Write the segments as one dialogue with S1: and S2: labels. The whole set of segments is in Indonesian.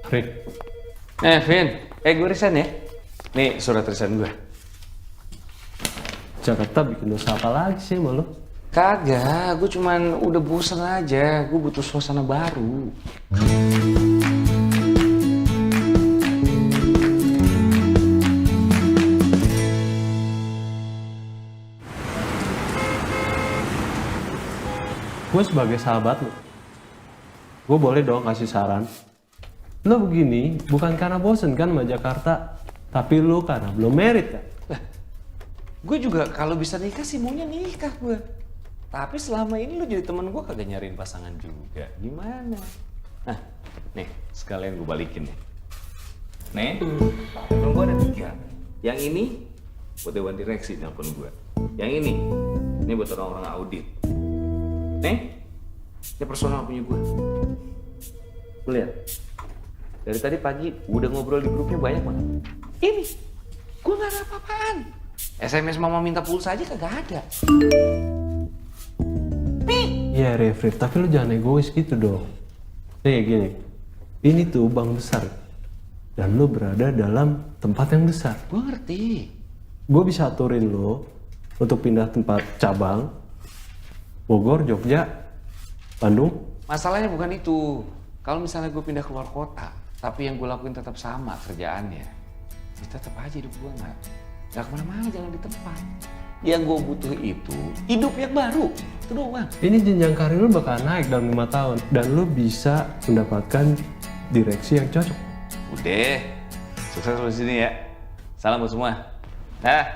S1: Vin. Vin. Gue resign ya. Nih surat resign gue.
S2: Jakarta bikin dosa apa lagi sih sama lo?
S1: Kagak, gue cuman udah bosan aja. Gue butuh suasana baru.
S2: Gue sebagai sahabat lo, gue boleh dong kasih saran. Lo begini bukan karena bosen kan sama Jakarta, tapi lo karena belum merit kan?
S1: Lah, gue juga kalau bisa nikah sih maunya nikah gue. Tapi selama ini lo jadi temen gue kagak nyariin pasangan juga. Gimana? Nah, nih sekalian gue balikin nih. Nih, telepon gue ada 3. Yang ini buat dewan direksi telepon gue. Yang ini buat orang-orang audit. Nih, ini personal punya gue. Lu lihat, dari tadi pagi udah ngobrol di grupnya banyak banget. Ini, gue gak ada apa-apaan. SMS mama minta pulsa aja kagak ada.
S2: Iya Rif, tapi lo jangan egois gitu dong. Nih gini, ini tuh bank besar. Dan lo berada dalam tempat yang besar.
S1: Gue ngerti.
S2: Gue bisa aturin lo untuk pindah tempat cabang, Bogor, Jogja, Bandung.
S1: Masalahnya bukan itu. Kalau misalnya gue pindah keluar kota, tapi yang gue lakuin tetap sama kerjaannya, ya tetap aja hidup gue nggak kemana-mana, jangan di tempat. Yang gue butuh itu hidup yang baru. Itu doang.
S2: Ini jenjang karir lo bakal naik dalam 5 tahun. Dan lo bisa mendapatkan direksi yang cocok.
S1: Udah, sukses di sini ya. Salam buat semua. Dah.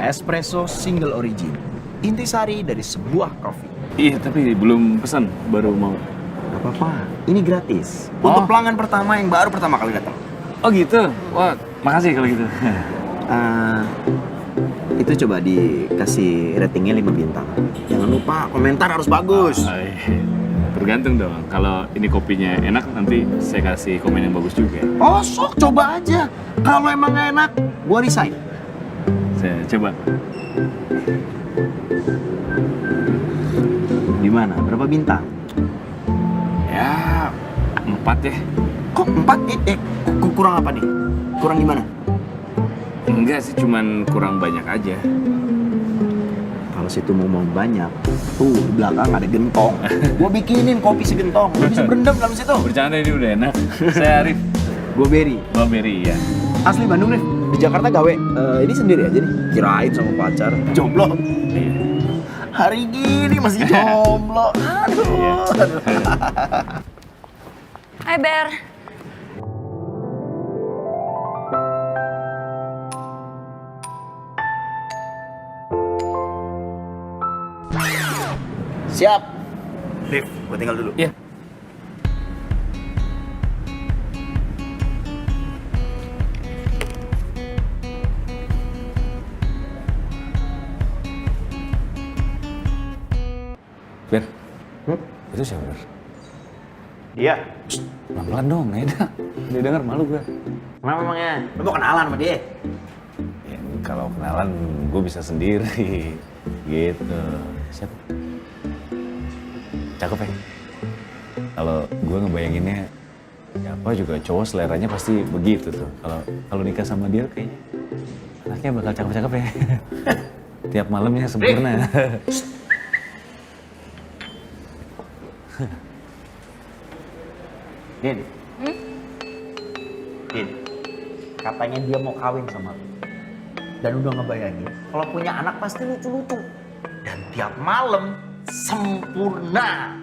S3: Espresso single origin, intisari dari sebuah kopi.
S4: Iya, tapi belum pesan, baru mau.
S3: Gak apa-apa, ini gratis. Untuk pelanggan pertama yang baru pertama kali datang.
S4: Oh gitu? Wah, makasih kalau gitu.
S3: Itu coba dikasih ratingnya 5 bintang. Jangan lupa komentar harus bagus.
S4: Iya. Tergantung dong, kalau ini kopinya enak nanti saya kasih komen yang bagus juga.
S3: Oh sok, coba aja. Kalau emang gak enak, gua resign.
S4: Saya coba.
S3: Gimana? Berapa bintang?
S4: Ya, 4 ya.
S3: Kok 4? Kurang apa nih? Kurang gimana?
S4: Enggak sih, cuman kurang banyak aja.
S3: Kalau situ mau banyak, tuh di belakang ada gentong. Gua bikinin kopi segentong. Lu bisa berendam dalam situ.
S4: Bercanda, ini udah enak. Saya Arif.
S3: Gua Berry.
S4: Beri ya.
S3: Asli Bandung, Rif. Di Jakarta gawe. Ini sendiri aja nih. Kirain sama pacar. Jomblo.
S4: Iya.
S3: Hari gini masih jomblo. Aduh.
S5: Hai Ber.
S3: Siap. Rif, gua tinggal dulu.
S4: Iya. Ber, itu siapa Ber?
S3: Iya.
S4: Pelan-pelan dong, Eda. Dia denger malu gue.
S3: Kenapa emangnya? Lu mau kenalan sama dia?
S4: Ya, kalau kenalan gue bisa sendiri. Gitu. Siapa? Cakep ya? Kalau gue ngebayanginnya, siapa juga cowok seleranya pasti begitu tuh. Kalau nikah sama dia kayaknya anaknya bakal cakep-cakep ya. Tiap malamnya sempurna.
S3: Din. Din, katanya dia mau kawin sama lu. Dan udah ngebayangin kalau punya anak pasti lucu-lucu. Dan tiap malam sempurna.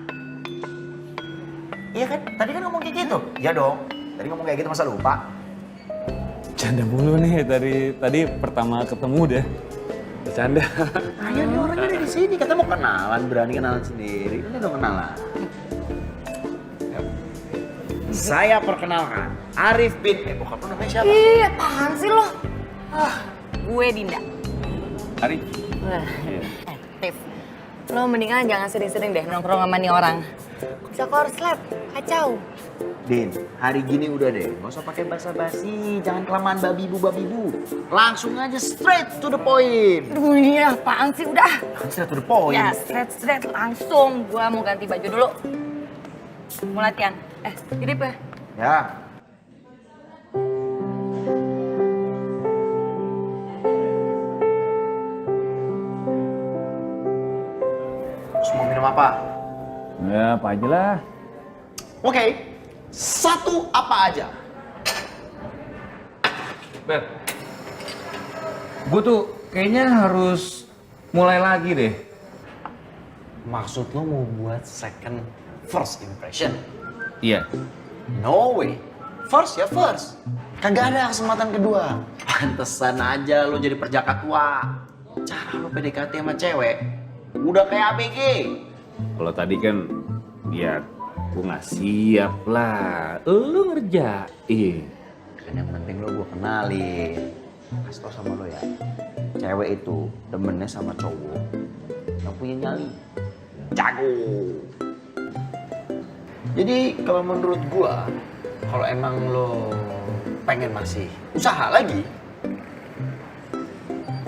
S3: Iya kan? Tadi kan ngomong kayak gitu. Iya dong. Tadi ngomong kayak gitu masa lupa?
S4: Canda mulu nih tadi pertama ketemu deh. Bercanda.
S3: Ayo nih orangnya ada di sini. Katanya mau kenalan, berani kenalan sendiri. Ini udah kenalan. Saya perkenalkan Arif bin. Bokap lu namanya siapa?
S5: Ih, apaan sih lo? Gue Dinda.
S4: Arif.
S5: Rif, lo mendingan jangan sering-sering deh nongkrong sama nih orang. Bisa korslet, kacau.
S3: Din, hari gini udah deh. Gak usah pakai basa-basi. Jangan kelamaan babibu. Langsung aja straight to the point.
S5: Aduh, ini apaan sih? Udah.
S3: Straight to the point.
S5: Ya, straight langsung. Gue mau ganti baju dulu. Mau latihan. Hidup ya?
S3: Ya. Terus mau minum apa?
S4: Ya apa aja lah.
S3: Oke, satu apa aja?
S1: Ber, gue tuh kayaknya harus mulai lagi deh.
S3: Maksud lo mau buat first impression?
S1: Iya.
S3: No way. First ya first. Kagak ada kesempatan kedua. Pantesan aja lo jadi perjaka tua. Cara lo PDKT sama cewek udah kayak ABG.
S1: Kalau tadi kan ya gue nggak siap lah. Lu ngerjain.
S3: Kan yang penting lo gue kenalin. Kasih tau sama lo ya. Cewek itu demennya sama cowok yang punya nyali. Jago. Jadi kalau menurut gua, kalau emang lo pengen masih usaha lagi,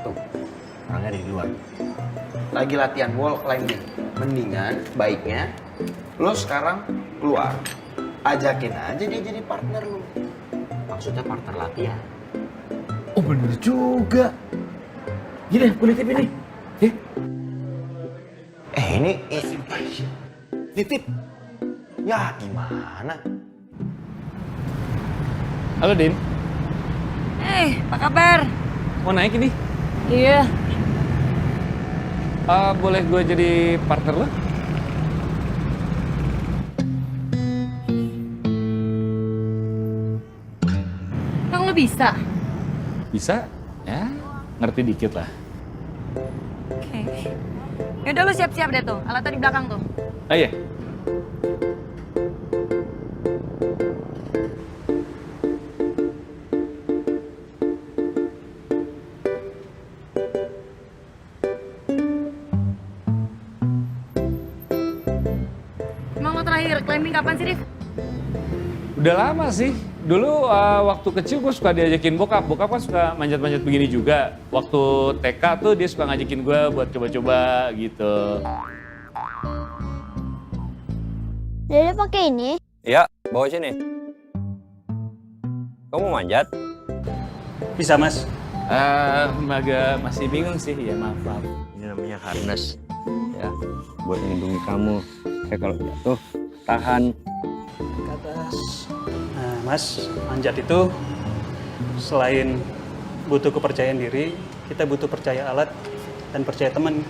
S3: tuh orangnya di luar, lagi latihan wall climbing. Mendingan baiknya lo sekarang keluar, ajakin aja dia jadi partner lo. Maksudnya partner latihan.
S1: Oh bener juga. Gini, gue nitip ini.
S3: Ini nitip. Ya gimana?
S1: Halo Din,
S5: Apa kabar?
S1: mau naik ini?
S5: Iya.
S1: Boleh gue jadi partner lo?
S5: Emang lo bisa?
S1: Bisa? Ya, ngerti dikit lah.
S5: Oke. Yaudah lo siap-siap deh tuh, alatnya di belakang tuh.
S1: Oh iya.
S5: Emang lo terakhir climbing kapan sih, Rif?
S1: Udah lama sih. Dulu waktu kecil gue suka diajakin bokap. Bokap kan suka manjat-manjat begini juga. Waktu TK tuh dia suka ngajakin gue buat coba-coba gitu.
S6: Dede pakai ini?
S7: Iya, bawa sini. Kamu manjat?
S2: Bisa mas?
S1: Agak masih bingung sih, ya maaf.
S7: Ini namanya harness. Ya, buat melindungi kamu. Kayak kalau jatuh, tahan.
S2: Ke atas. Nah mas, manjat itu selain butuh kepercayaan diri, kita butuh percaya alat dan percaya teman.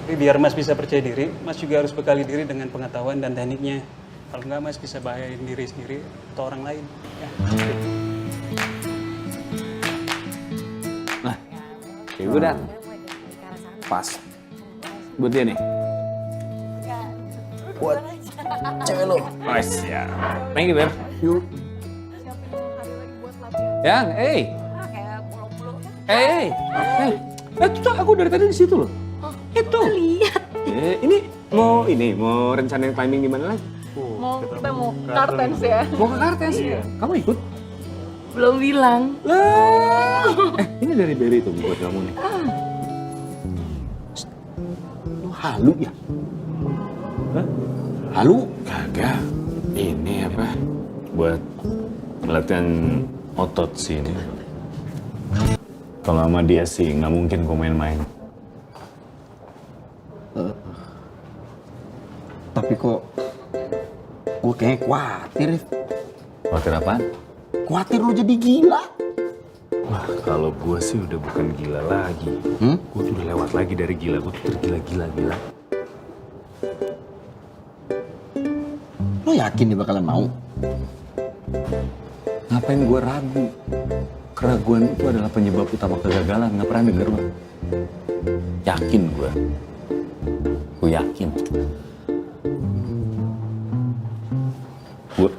S2: Tapi biar mas bisa percaya diri, mas juga harus bekali diri dengan pengetahuan dan tekniknya. Kalau enggak mas bisa bahayain diri sendiri atau orang lain. Ya.
S1: Nah, ya udah. Pas. Buat dia nih.
S3: Buat cewek lo.
S1: Oh siap. Thank you, Ber. Yuk. Yang, itu aku dari tadi di situ loh. Itu.
S5: Lihat.
S1: Ini mau rencanain climbing di mana lagi?
S5: Kita mau kartens ya?
S1: Mau ke Kartens? Iya. Kamu ikut?
S5: Belum bilang.
S1: Lah. Ini dari Berry tuh buat kamu nih. Lu halu ya? Hah? Halu? Kagak. Ini apa? Buat latihan otot sih ini. Kalau sama dia sih nggak mungkin gue main-main.
S3: Tapi kok gue kayaknya khawatir, Rif.
S4: Khawatir apaan?
S3: Khawatir lo jadi gila.
S4: Wah, kalau gue sih udah bukan gila lagi. Gue tuh udah lewat lagi dari gila. Gue tuh tergila-gila.
S3: Lo yakin dia bakalan mau?
S4: Ngapain gue ragu? Keraguan itu adalah penyebab utama kegagalan. Nggak pernah denger lo? Yakin gue. Gue yakin. Gue...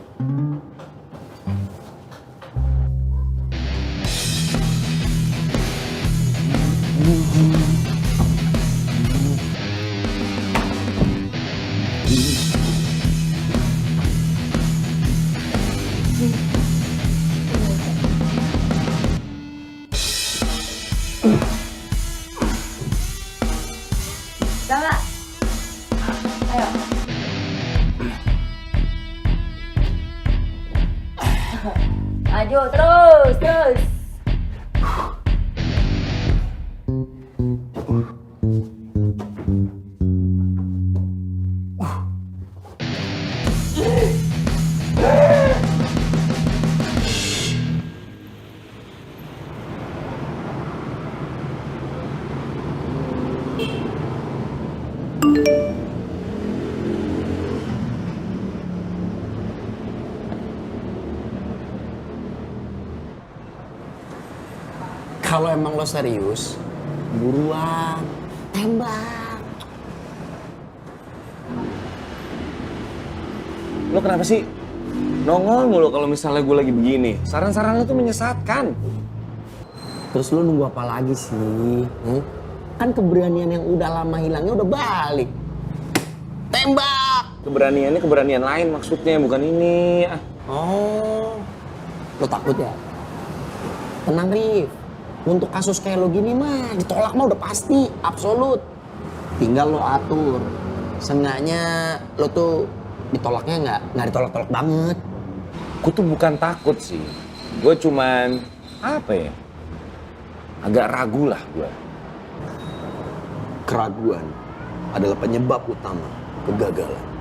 S5: Sama. Ayo. Maju terus.
S3: Kalau emang lo serius, buruan, tembak.
S1: Lo kenapa sih nongol mulu kalau misalnya gue lagi begini? Saran-saran lo tuh menyesatkan.
S3: Terus lo nunggu apa lagi sih? Kan keberanian yang udah lama hilangnya udah balik. Tembak!
S1: Keberaniannya keberanian lain maksudnya, bukan ini.
S3: Oh, lo takut ya? Tenang, Rif. Untuk kasus kayak lo gini mah ditolak mah udah pasti, absolut. Tinggal lo atur. Seenggaknya lo tuh ditolaknya nggak ditolak-tolak banget.
S1: Gue tuh bukan takut sih. Gue cuman, apa ya, agak ragu lah gue.
S3: Keraguan adalah penyebab utama kegagalan.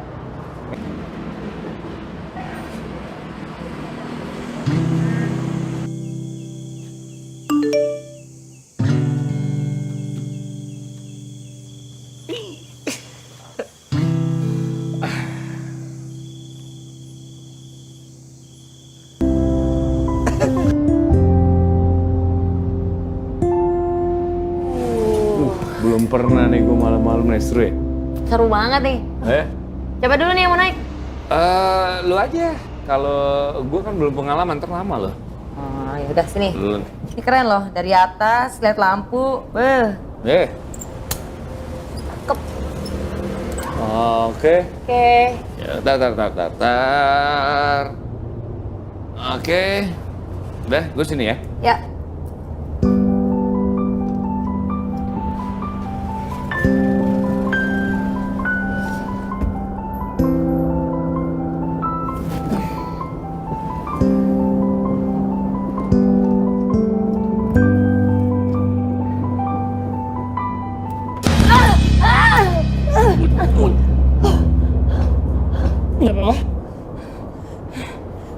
S1: Belum pernah nih gue malam-malam naik seru ya.
S5: Seru banget nih. Coba dulu nih yang mau naik.
S1: Lu aja. Kalau gue kan belum pengalaman, terlama loh.
S5: Oh, ya udah sini.
S1: Lu.
S5: Ini keren loh, dari atas lihat lampu.
S1: Cakep. Oke.
S5: Oke.
S1: Ya, tar. Oke. Udah, gue sini ya.
S5: Ya.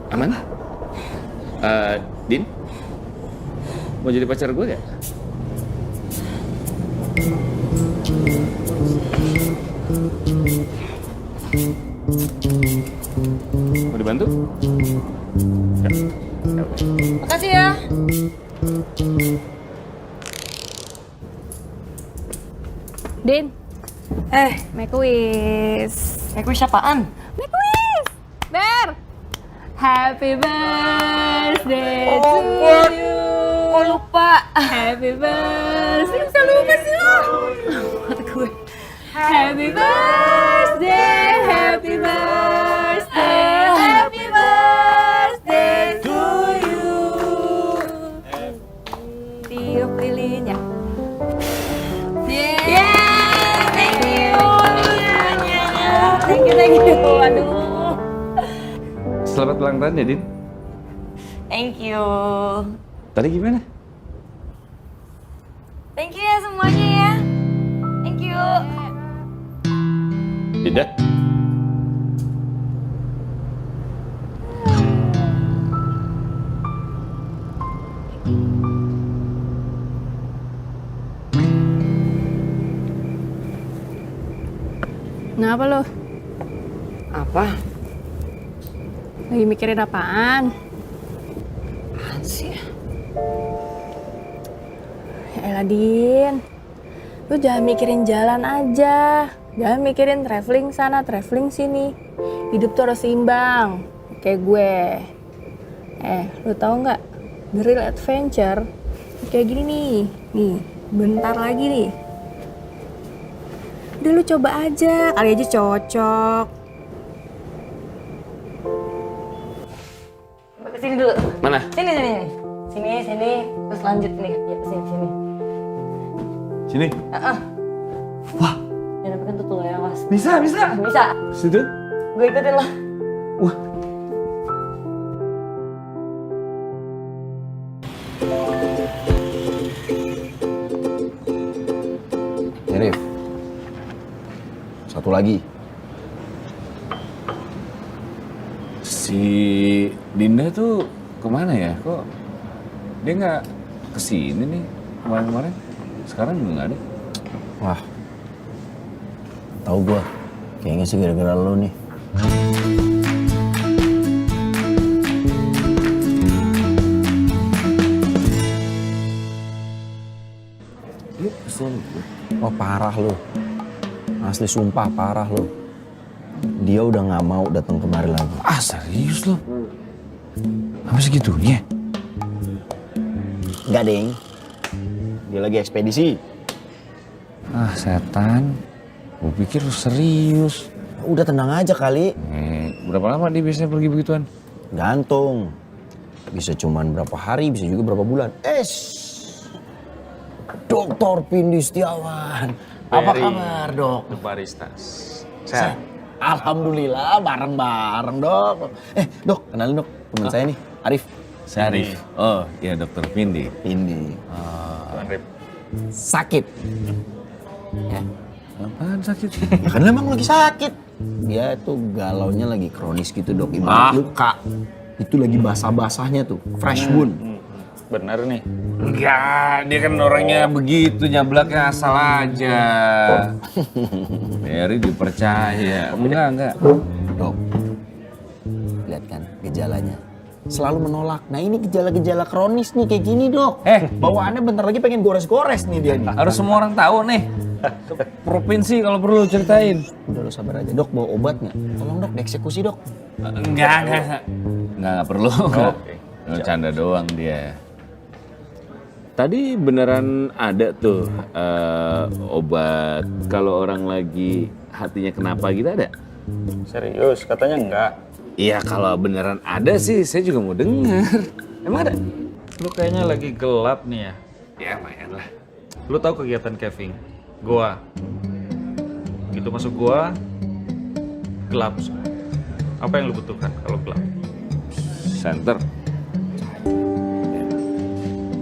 S1: Aman? Din? Mau jadi pacar gue gak? Mau dibantu? Ya.
S5: Makasih ya.
S8: Din, make a wish.
S5: Make wish apaan?
S8: Make a wish! Ber! Happy birthday to you.
S5: Kok lupa?
S8: Happy birthday. Bisa lupa sih lo. Buat gue. Happy birthday, happy birthday, happy birthday to you. Tiup lilinnya. Thank you. Aduh.
S1: Selamat ulang tahun ya, Din.
S5: Thank you.
S1: Tadi gimana?
S5: Thank you ya semuanya ya. Thank you.
S1: Tidak.
S8: Kenapa lo?
S5: Apa?
S8: Lagi mikirin apaan?
S5: Apaan sih?
S8: Ya elah, Din. Lu jangan mikirin jalan aja. Jangan mikirin traveling sana, traveling sini. Hidup tuh harus seimbang. Kayak gue. Lu tahu nggak? The real adventure kayak gini nih. Nih, bentar lagi nih. Udah lu coba aja, kali aja cocok.
S5: Kesini dulu.
S1: Mana?
S5: Sini. Sini. Terus lanjut nih. Ya, sini.
S1: Sini.
S5: Wah. Jangan pegang tuh ya, Mas.
S1: Bisa.
S5: Bisa.
S1: Situ.
S5: Gue ikutin lah.
S1: Wah.
S3: Rif, satu lagi.
S4: Si Dinda tuh kemana ya? Kok dia nggak kesini nih kemarin-kemarin? Sekarang nggak ada.
S3: Wah, tahu gua. Kayaknya sih gara-gara lo nih. Wah, parah lo. Asli sumpah parah lo. Dia udah nggak mau datang kemari lagi.
S4: Ah serius lo? Sampai segitunya?
S3: Enggak, Deng. Dia lagi ekspedisi.
S4: Ah setan. Gue pikir lu serius.
S3: Udah tenang aja kali.
S4: Berapa lama dia biasanya pergi begituan?
S3: Gantung. Bisa cuman berapa hari, bisa juga berapa bulan. Dokter Pindi Setiawan. Apa kabar, Dok?
S1: The baristas.
S3: Sehat. Alhamdulillah, bareng-bareng, Dok. Dok, kenalin, Dok. Teman saya nih, Arif.
S4: Saya Arif. Oh, iya Dokter Pindi.
S3: Pindi.
S1: Arif.
S3: Sakit. Ya.
S4: Apaan sakit?
S3: Ya kan emang lagi sakit. Dia tuh galaunya lagi kronis gitu, Dok. Ibarat luka. Itu lagi basah-basahnya tuh, fresh wound.
S1: Bener nih.
S4: Enggak, dia kan orangnya begitu, nyablaknya asal aja. Mary dipercaya. Enggak.
S3: Dok, lihat kan gejalanya. Selalu menolak. Nah ini gejala-gejala kronis nih kayak gini, Dok. Bawaannya bentar lagi pengen gores-gores nih dia nih.
S4: Harus semua orang tahu nih. Provinsi kalau perlu ceritain.
S3: Udah lo sabar aja. Dok, bawa obat nggak? Tolong, Dok, dieksekusi, Dok.
S4: Enggak perlu. Canda doang dia. Tadi beneran ada tuh obat kalau orang lagi hatinya kenapa gitu ada?
S2: Serius, katanya enggak.
S4: Iya kalau beneran ada sih saya juga mau dengar. Emang ada?
S9: Lu kayaknya lagi gelap nih ya.
S4: Ya lumayan lah.
S9: Lu tahu kegiatan Kevin? Goa. Begitu masuk goa, gelap. Apa yang lu butuhkan kalau gelap?
S4: Center.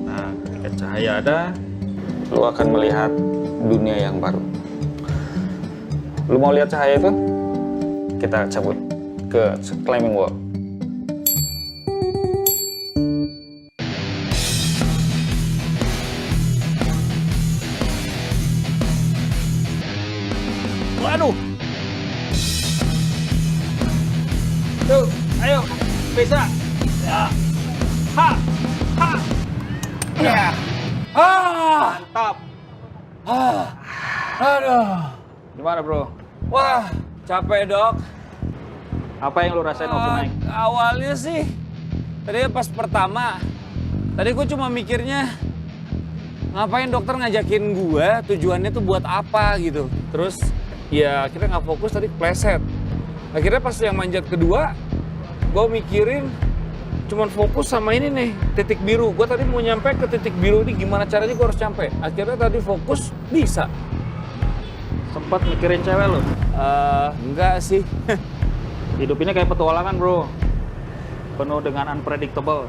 S9: Nah, ketika cahaya ada, lu akan melihat dunia yang baru. Lu mau lihat cahaya itu? Kita cabut ke climbing wall. Waduh. Tuh, ayo, bisa. Ya. Ha. Ya. Mantap.
S4: Aduh.
S9: Gimana, Bro?
S4: Wah capek dok.
S9: Apa yang lu rasain waktu naik?
S4: Awalnya sih, tadi pas pertama, tadi gue cuma mikirnya ngapain dokter ngajakin gue, tujuannya tuh buat apa gitu. Terus ya akhirnya nggak fokus, tadi kepleset. Akhirnya pas yang manjat kedua, gue mikirin cuman fokus sama ini nih, titik biru. Gue tadi mau nyampe ke titik biru ini, gimana caranya gue harus nyampe. Akhirnya tadi fokus, bisa.
S9: Sempat mikirin cewek lu?
S4: Enggak sih.
S9: Hidup ini kayak petualangan, Bro. Penuh dengan unpredictable.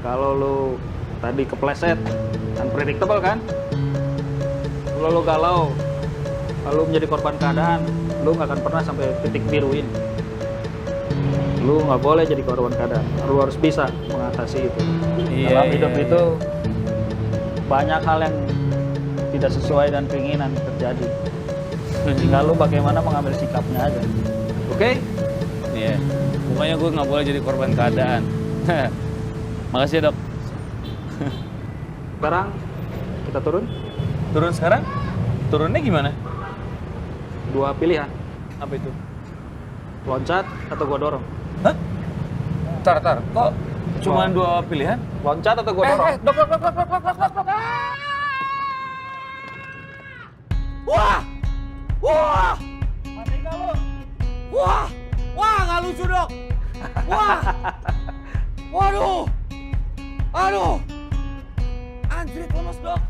S9: Kalau lu tadi kepleset, unpredictable kan? Kalau lu galau, lalu menjadi korban keadaan, lu nggak akan pernah sampai titik biru ini. Lu nggak boleh jadi korban keadaan. Lu harus bisa mengatasi itu. Dalam hidup itu banyak hal yang tidak sesuai dan keinginan terjadi. Tinggal lu bagaimana mengambil sikapnya aja. Oke?
S4: Iya. Pokoknya gue nggak boleh jadi korban keadaan. Makasih ya, Dok.
S9: Sekarang kita turun.
S4: Turun sekarang? Turunnya gimana?
S9: 2 pilihan.
S4: Apa itu?
S9: Loncat atau gua dorong.
S4: Hah? Tar. Kok cuma 2 pilihan?
S9: Loncat atau gua dorong.
S4: Dok. Wah! Mati nggak lu? Wah, nggak lucu, Dok. Wah! Waduh! Aduh! Anjrit, lemes, Dok.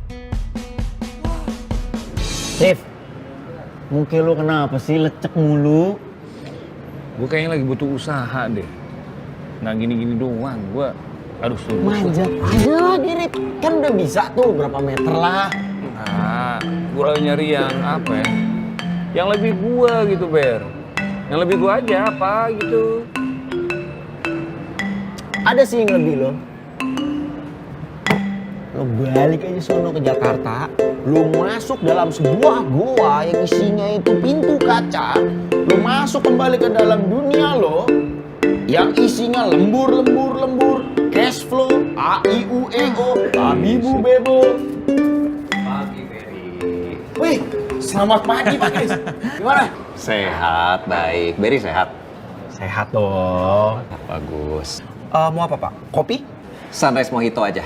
S7: Steve, muka lu kenapa sih lecek mulu?
S4: Gue kayaknya lagi butuh usaha deh. Nggak gini-gini doang. Gue, aduh, suruh.
S7: Manjat aja lah diri, kan udah bisa tuh berapa meter lah.
S4: Nah, gue nyari yang apa ya? Yang lebih gua gitu, Ber. Yang lebih gua aja apa gitu.
S7: Ada sih yang lebih lo. Lo balik aja sono ke Jakarta, lo masuk dalam sebuah goa yang isinya itu pintu kaca. Lo masuk kembali ke dalam dunia lo, yang isinya lembur, cash flow, A, I, U, E, O, Tabibu Bebo.
S1: Pagi, Beri.
S7: Wih, selamat pagi Pak Kris. Gimana?
S1: Sehat, baik. Beri sehat.
S7: Sehat dong.
S1: Bagus.
S3: Mau apa, Pak? Kopi?
S1: Sunrise mojito aja.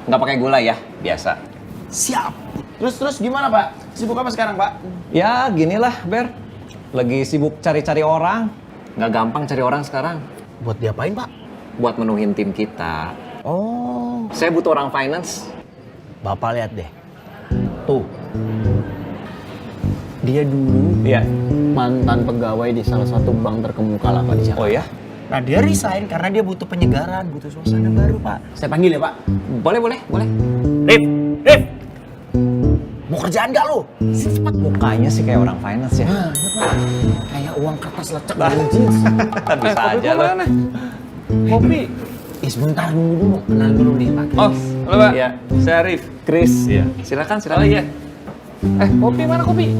S1: Nggak pakai gula ya, biasa.
S3: Siap. Terus gimana, Pak? Sibuk apa sekarang, Pak?
S1: Ya, ginilah, Ber. Lagi sibuk cari-cari orang. Nggak gampang cari orang sekarang.
S3: Buat diapain, Pak?
S1: Buat menuhin tim kita.
S3: Oh,
S1: Saya butuh orang finance.
S3: Bapak lihat deh. Tuh. Dia dulu
S1: Iya.
S3: mantan pegawai di salah satu bank terkemuka lah, Pak, di Jakarta.
S1: Oh ya?
S3: Nah, dia resign karena dia butuh penyegaran, butuh suasana baru, Pak. Saya panggil ya, Pak.
S1: Boleh.
S3: Rif! Mau kerjaan gak lu? Sini cepat.
S1: Mukanya sih kayak orang finance ya.
S3: Nah, iya, Pak. Kayak uang kertas lecek dari jeans.
S1: Bisa aja loh.
S4: Kopi.
S3: Sebentar dulu. Kenal dulu nih, Pak.
S4: Oh, halo, Pak.
S1: Iya.
S4: Saya Arif.
S1: Chris.
S4: Iya.
S1: Silakan.
S4: Oh iya. Kopi mana kopi?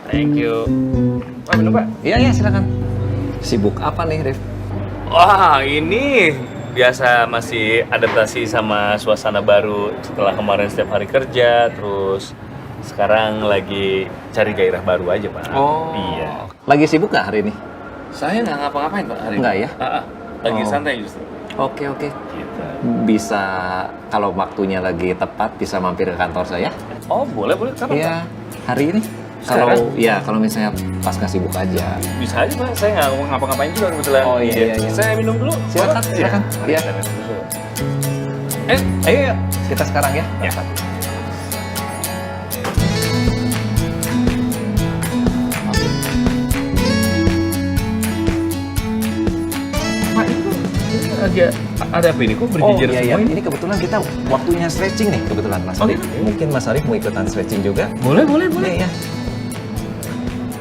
S4: Thank you. Pak, minum, Pak.
S1: Iya, silakan. Sibuk apa nih, Rif?
S4: Wah, ini biasa masih adaptasi sama suasana baru setelah kemarin setiap hari kerja, terus sekarang lagi cari gairah baru aja, Pak.
S1: Oh.
S4: Iya.
S1: Lagi sibuk nggak hari ini?
S4: Saya nggak ngapa-ngapain, Pak, hari ini.
S1: Nggak ya?
S4: Lagi
S1: Oh.
S4: santai justru.
S1: Oke.
S4: Gitu.
S1: Bisa, kalau waktunya lagi tepat, bisa mampir ke kantor saya?
S4: Oh, boleh. Kapan, Pak?
S1: Iya, hari ini. Kalau misalnya pas nggak sibuk aja.
S4: Bisa aja, Pak. Saya nggak ngapa-ngapain juga kebetulan.
S1: Oh, iya.
S4: Saya minum dulu.
S1: Silakan.
S4: Iya.
S1: Iya.
S4: Eh,
S1: Ayo, kita sekarang ya.
S4: Ya. Pak, ini agak ada apa ini? Kok berjejer semua ini?
S1: Ini kebetulan kita waktunya stretching nih, kebetulan Mas Arif. Mungkin Mas Arif mau ikutan stretching juga?
S4: Boleh.
S1: Iya.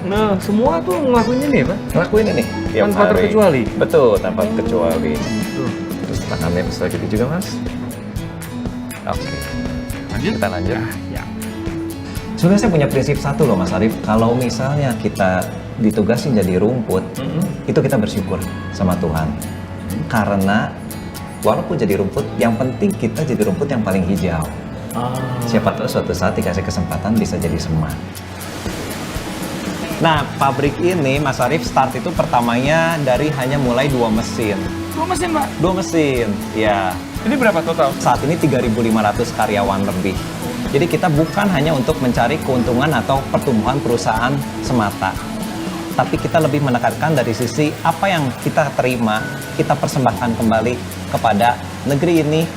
S4: Nah, semua tuh ngelakuin ini, Pak.
S1: Ngelakuin ini. tiap
S4: Tanpa
S1: hari.
S4: terkecuali?
S1: Betul, tanpa terkecuali. Terus tangannya bisa gitu juga, Mas. Oke.
S4: Lanjut?
S1: Kita lanjut. Ya. Sebenarnya saya punya prinsip satu loh, Mas Arif. Kalau misalnya kita ditugasin jadi rumput, itu kita bersyukur sama Tuhan. Karena walaupun jadi rumput, yang penting kita jadi rumput yang paling hijau. Siapa tahu suatu saat dikasih kesempatan bisa jadi semak. Nah, pabrik ini, Mas Arif, start itu pertamanya dari hanya mulai 2 mesin.
S4: 2 mesin, Pak?
S1: 2 mesin, ya.
S4: Ini berapa total?
S1: Saat ini 3.500 karyawan lebih. Jadi kita bukan hanya untuk mencari keuntungan atau pertumbuhan perusahaan semata. Tapi kita lebih menekankan dari sisi apa yang kita terima, kita persembahkan kembali kepada negeri ini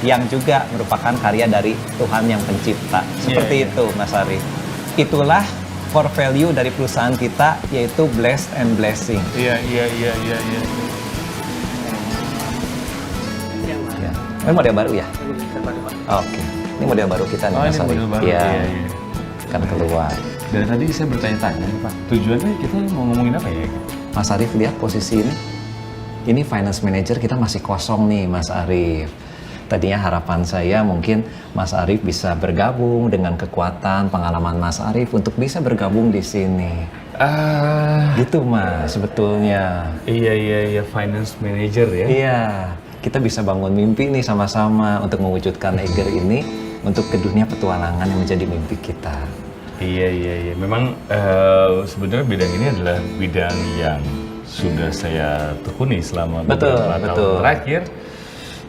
S1: yang juga merupakan karya dari Tuhan yang pencipta. Seperti itu, Mas Arif. Itulah core value dari perusahaan kita, yaitu blessed and blessing.
S4: Iya.
S1: Ya. Ini model baru ya? Oke. Ini model baru kita nih, Mas Arif. Iya. Kan keluar.
S4: Dari tadi saya bertanya-tanya, Pak. Tujuannya kita mau ngomongin apa ya?
S1: Mas Arif, lihat posisi ini. Ini finance manager kita masih kosong nih, Mas Arif.
S10: Tadinya harapan saya mungkin Mas Arif bisa bergabung dengan kekuatan pengalaman Mas Arif untuk bisa bergabung di sini. Gitu Mas, sebetulnya.
S1: Iya, finance manager ya.
S10: Iya, kita bisa bangun mimpi nih sama-sama untuk mewujudkan Eiger ini untuk ke dunia petualangan yang menjadi mimpi kita.
S1: Iya. Memang sebenarnya bidang ini adalah bidang yang sudah saya tekuni selama beberapa tahun terakhir.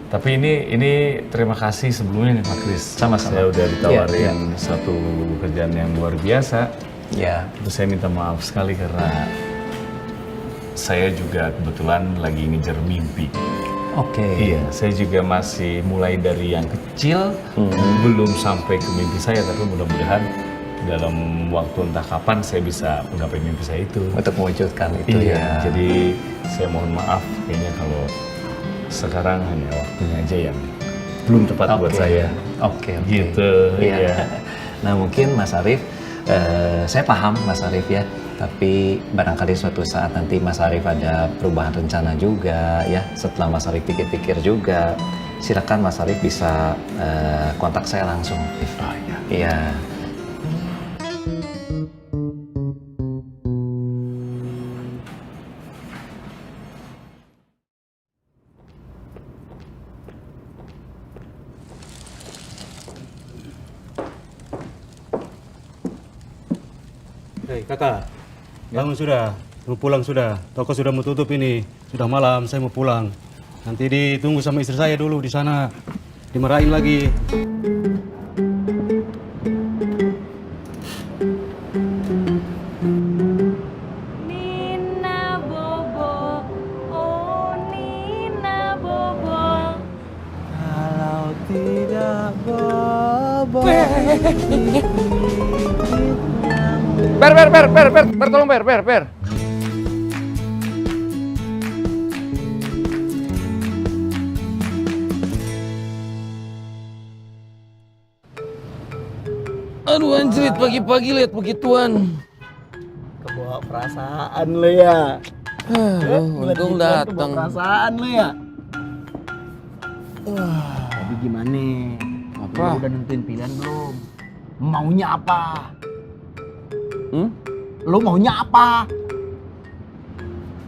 S1: Tapi ini terima kasih sebelumnya nih Pak Kris.
S10: Sama-sama.
S1: Saya udah ditawarin satu pekerjaan yang luar biasa.
S10: Ya.
S1: Terus saya minta maaf sekali karena saya juga kebetulan lagi ngejar mimpi.
S10: Oke.
S1: Iya, saya juga masih mulai dari yang kecil, belum sampai ke mimpi saya, tapi mudah-mudahan dalam waktu entah kapan saya bisa menggapai mimpi saya itu.
S10: Untuk mewujudkan itu ya.
S1: Jadi saya mohon maaf kayaknya kalau sekarang hanya waktunya aja yang belum tepat buat saya.
S10: Oke.
S1: Gitu, iya.
S10: Nah mungkin Mas Arif, saya paham Mas Arif ya, tapi barangkali suatu saat nanti Mas Arif ada perubahan rencana juga ya, setelah Mas Arif pikir-pikir juga, silakan Mas Arif bisa kontak saya langsung. Iya.
S2: Hei kakak, bangun sudah, mau pulang sudah. Toko sudah mau tutup ini, sudah malam, saya mau pulang. Nanti ditunggu sama istri saya dulu di sana, dimarahin lagi.
S8: Nina Bobo, oh Nina Bobo.
S2: Kalau tidak bobo.
S4: Per, tolong per. Aduh anjrit, pagi-pagi lihat begituan.
S7: Kebawa perasaan lo ya.
S4: Untung datang.
S7: Perasaan lo ya. Tapi gimana?
S4: Apa?
S7: Lo udah nentuin pilihan belum? Maunya apa? Lo maunya apa?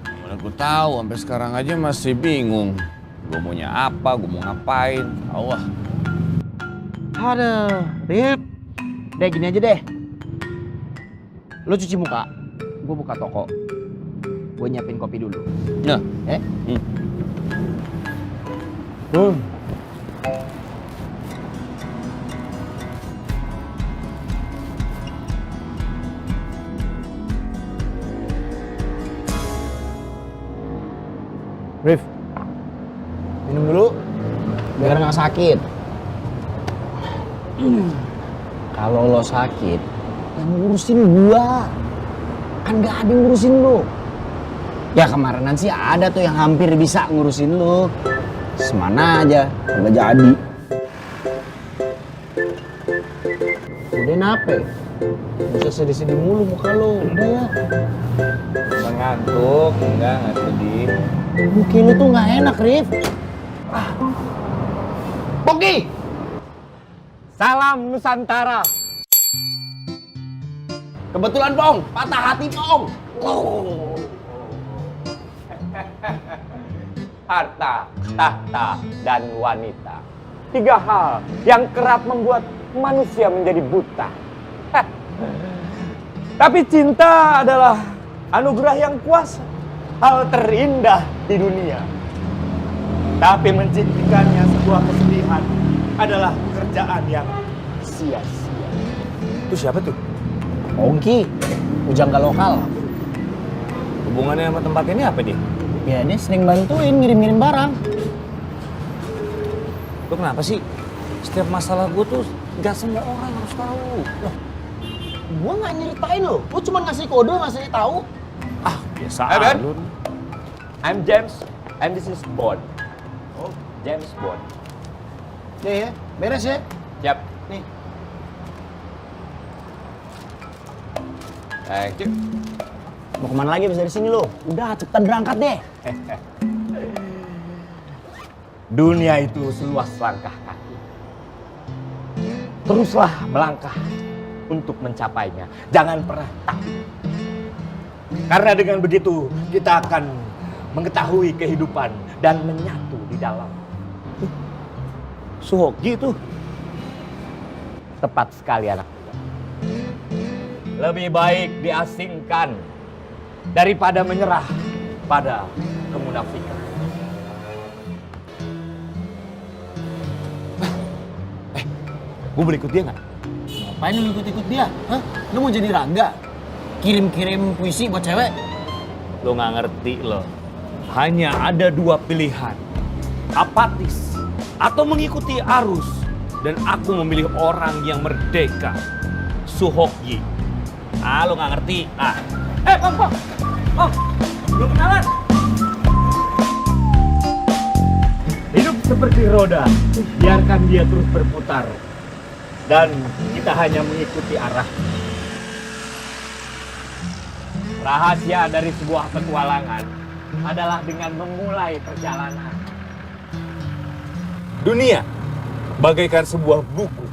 S4: Mana gue tahu, sampai sekarang aja masih bingung. Gue maunya apa, gue mau ngapain. Allah.
S7: Aduh, Rip. Deh gini aja deh. Lo cuci muka, gue buka toko. Gue nyiapin kopi dulu.
S4: Nah.
S7: Rif, minum dulu biar nggak sakit. Kalau lo sakit, yang ngurusin gua. Kan nggak ada yang ngurusin lo. Ya kemarinan sih ada tuh yang hampir bisa ngurusin lo. Semana aja, nggak jadi. Udah nape? Gak usah sedih-sedih mulu muka lo, udah ya.
S4: Ngantuk, enggak sedih.
S7: Mungkin lu tuh nggak enak, Rif. Pogi! Salam Nusantara. Kebetulan, Pong. Patah hati, Pong.
S11: Harta, tahta, dan wanita. 3 hal yang kerap membuat manusia menjadi buta. Tapi cinta adalah anugerah yang kuasa. Hal terindah di dunia. Tapi menciptakannya sebuah kesedihan adalah pekerjaan yang sia-sia.
S4: Itu siapa tuh?
S7: Ongki, pujangga lokal.
S4: Hubungannya sama tempat ini apa dia?
S7: Ya, dia sering bantuin ngirim-ngirim barang.
S4: Lo kenapa sih? Setiap masalah gue tuh gak semua orang harus tahu.
S7: Loh, gua nggak nyeritain lo. Lu cuma ngasih kode, ngasih tahu.
S4: Biasa
S11: Hey, Ben.
S4: lu.
S11: I'm James, and this is Bond. Oh, James Bond.
S7: Nih ya, beres ya.
S11: Yap.
S7: Nih.
S11: Thank you.
S7: Mau kemana lagi abis dari sini lo? Udah, cepetan berangkat deh.
S11: Dunia itu seluas langkah kaki. Teruslah melangkah untuk mencapainya. Jangan pernah takut. Karena dengan begitu kita akan mengetahui kehidupan dan menyatu di dalam.
S7: Suhoki tuh.
S11: Tepat sekali anak muda. Lebih baik diasingkan daripada menyerah pada kemunafikan.
S7: Gue boleh ikut dia nggak? Ngapain lu ikut-ikut dia? Hah? Lu mau jadi raga? Kirim-kirim puisi buat cewek?
S4: Lo nggak ngerti lo. Hanya ada dua pilihan. Apatis atau mengikuti arus. Dan aku memilih orang yang merdeka. Suhokyi. Ah, lo nggak ngerti. Ah. Kong. Belum kenalan.
S11: Hidup seperti roda, biarkan dia terus berputar. Dan kita hanya mengikuti arah. Rahasia dari sebuah petualangan adalah dengan memulai perjalanan.
S4: Dunia bagaikan sebuah buku.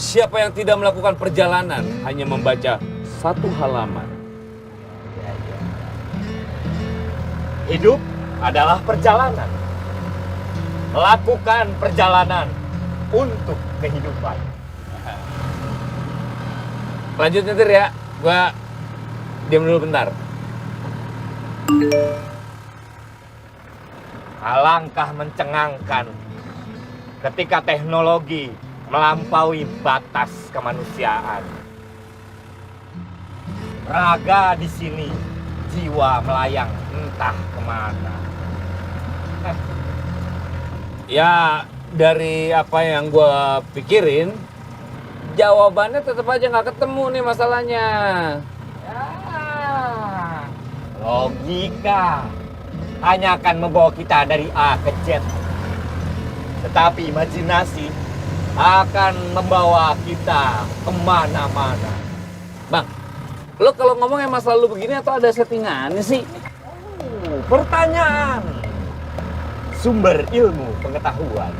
S4: Siapa yang tidak melakukan perjalanan hanya membaca satu halaman.
S11: Hidup adalah perjalanan. Lakukan perjalanan untuk kehidupan.
S4: Lanjut nyetir ya. Gua diam dulu bentar.
S11: Alangkah mencengangkan ketika teknologi melampaui batas kemanusiaan. Raga di sini, jiwa melayang entah kemana.
S4: Ya, dari apa yang gue pikirin, jawabannya tetap aja nggak ketemu nih masalahnya.
S11: Logika hanya akan membawa kita dari A ke Z. Tetapi imajinasi akan membawa kita kemana-mana.
S4: Bang, lo kalau ngomong emang selalu begini atau ada settingannya sih?
S11: Pertanyaan sumber ilmu pengetahuan.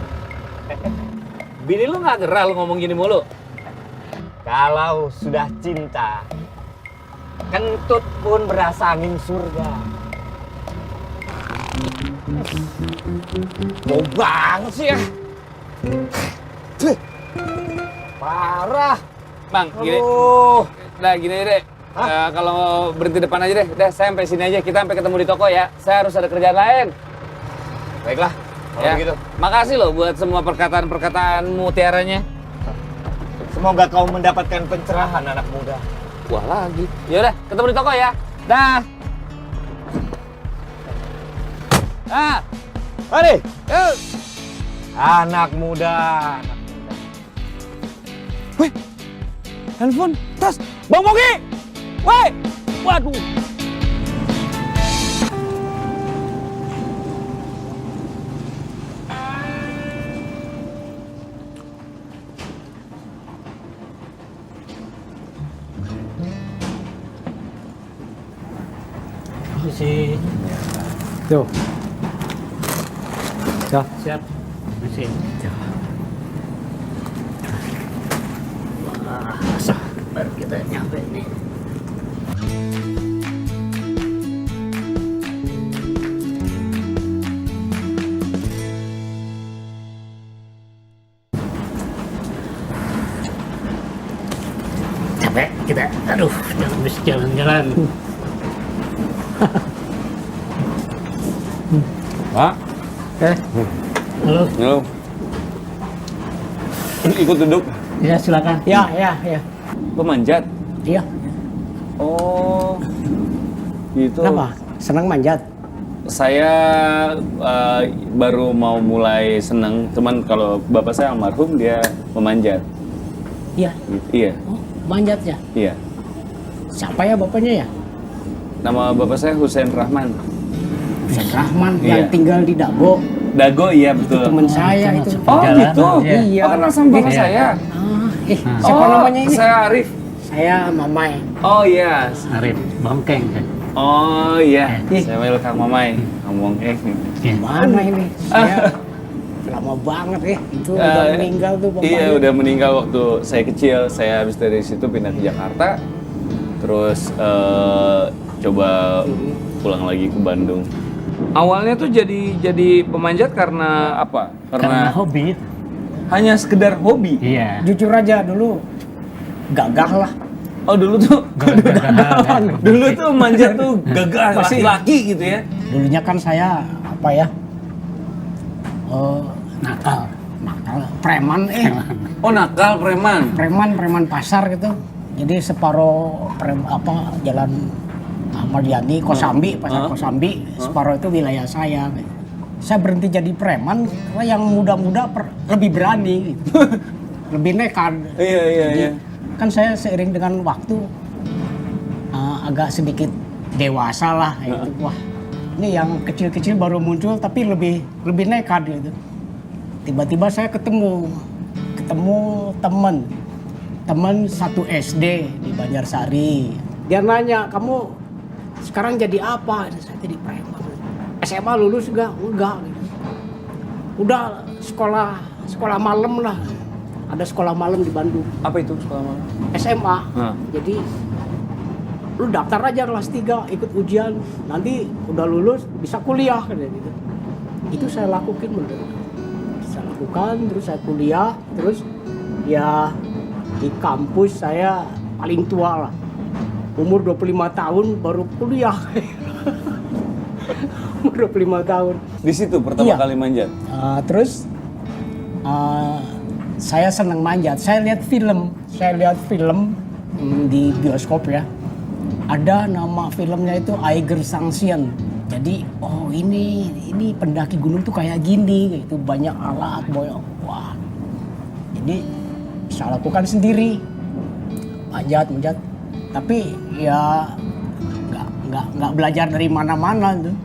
S4: Bini lu nggak gerah lo ngomong gini mulu?
S11: Kalau sudah cinta, kentut pun berasa angin surga.
S4: Mau banget sih ya.
S11: Parah.
S4: Bang, gini. Gini deh. Kalau berhenti depan aja deh. Udah, saya sampai sini aja. Kita sampai ketemu di toko ya. Saya harus ada kerjaan lain.
S11: Baiklah, kalau
S4: Ya.
S11: begitu.
S4: Makasih loh buat semua perkataan-perkataan mutiaranya.
S11: Semoga kau mendapatkan pencerahan anak muda.
S4: Wah lagi. Yaudah, ketemu di toko ya. Dah.
S11: Mari.
S4: Yuk.
S11: Anak muda.
S4: Wih, handphone, tas, Bang Bogi. Wih, waduh.
S2: Isi. Tuh. Siap. Isi.
S7: Baru kita nyampe nih. Capek kita, aduh, jalan-jalan.
S4: Pak.
S2: Halo.
S4: Halo. Ikut duduk.
S2: Ya silakan. Ya.
S4: Pemanjat.
S2: Iya.
S4: Oh, gitu.
S2: Kenapa? Senang manjat?
S4: Saya baru mau mulai seneng, cuman kalau bapak saya almarhum dia memanjat.
S2: Iya.
S4: Iya,
S2: Oh, manjat ya?
S4: iya.
S2: Siapa ya bapaknya ya?
S4: Nama bapak saya Husein Rahman.
S2: Husein Rahman
S4: Iya.
S2: yang tinggal di Dago.
S4: Dago, iya betul.
S2: Teman saya itu.
S4: Oh gitu?
S2: Iya.
S4: Oh kenal sama bapak
S2: Iya.
S4: saya?
S2: Siapa namanya ini?
S4: Saya Arif.
S2: Saya Mamai.
S4: Oh iya.
S2: Arif Bangkeng kan.
S4: Oh iya, saya welcome Mamai. Ngomong
S12: Gimana ini? Saya lama banget itu udah meninggal tuh bapaknya.
S4: Iya, udah meninggal waktu saya kecil. Saya habis dari situ pindah ke Jakarta. Terus coba pulang lagi ke Bandung. Awalnya tuh jadi pemanjat karena apa?
S12: Karena hobi.
S4: Hanya sekedar hobi.
S12: Iya. Jujur aja dulu gagah lah.
S4: Oh dulu tuh dulu tuh manjat tuh gagah laki-laki gitu ya.
S12: Dulunya kan saya apa ya? Nakal, preman
S4: Oh nakal,
S12: preman pasar gitu. Jadi separuh jalan Ahmad Yani, Kosambi, pasar Kosambi, separuh itu wilayah saya. Saya berhenti jadi preman karena yang muda-muda lebih berani, gitu. Lebih nekat.
S4: Iya.
S12: Kan saya seiring dengan waktu agak sedikit dewasa lah gitu. Wah, ini yang kecil-kecil baru muncul tapi lebih nekat gitu. Tiba-tiba saya ketemu teman satu SD di Banjarsari. Dia nanya, "Kamu sekarang jadi apa?" Saya jadi preman. SMA lulus enggak gitu. Udah sekolah malam lah. Ada sekolah malam di Bandung.
S4: Apa itu sekolah malam?
S12: SMA. Jadi lu daftar aja kelas 3, ikut ujian. Nanti udah lulus bisa kuliah gitu. Itu saya lakukan bener. Saya lakukan, terus saya kuliah, terus ya di kampus saya paling tua lah. Umur 25 tahun baru kuliah. Umur 25 tahun.
S4: Di situ pertama kali manjat?
S12: Terus saya senang manjat. Saya lihat film di bioskop ya. Ada nama filmnya itu Eiger Sanction. Jadi, oh ini pendaki gunung tuh kayak gini, gitu. Banyak alat, wah. Jadi saya lakukan sendiri, manjat. Tapi ya nggak belajar dari mana-mana tuh.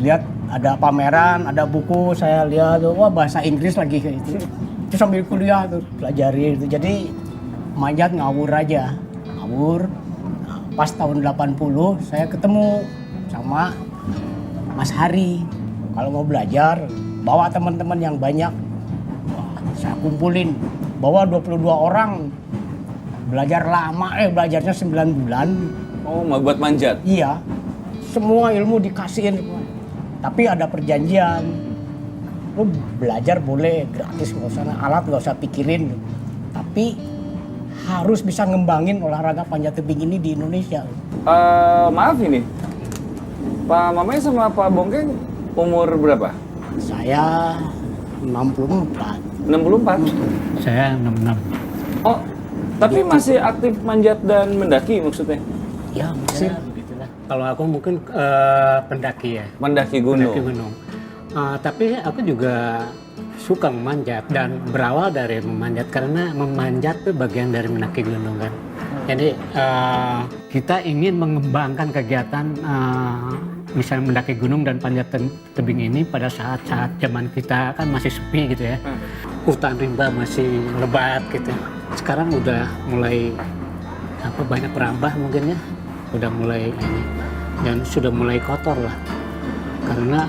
S12: Lihat ada pameran, ada buku, saya lihat, wah bahasa Inggris lagi kayak gitu. Terus sambil kuliah tuh pelajari itu. Jadi manjat ngawur aja. Nah, pas tahun 80 saya ketemu sama Mas Hari. Kalau mau belajar, bawa teman-teman yang banyak. Wah, saya kumpulin. Bawa 22 orang. Belajar lama, belajarnya 9 bulan.
S4: Oh, buat manjat?
S12: Iya. Semua ilmu dikasihin semua. Tapi ada perjanjian. Lu belajar boleh gratis, nggak usah alat, nggak usah pikirin. Tapi harus bisa ngembangin olahraga panjat tebing ini di Indonesia.
S4: Maaf ini, Pak Mamai sama Pak Bongkeng umur berapa?
S12: Saya 64.
S4: 64?
S12: Saya 66.
S4: Oh, tapi masih aktif manjat dan mendaki maksudnya?
S12: Ya, masih. Begitulah. Kalau aku mungkin pendaki ya.
S4: Mendaki gunung?
S12: Mendaki gunung. Tapi aku juga suka memanjat dan berawal dari memanjat karena memanjat itu bagian dari mendaki gunung kan. Jadi kita ingin mengembangkan kegiatan misalnya mendaki gunung dan panjat tebing ini pada saat-saat zaman kita kan masih sepi gitu ya. Hutan rimba masih lebat gitu. Sekarang udah mulai banyak perambah mungkin ya. Udah mulai ini dan sudah mulai kotor lah. Karena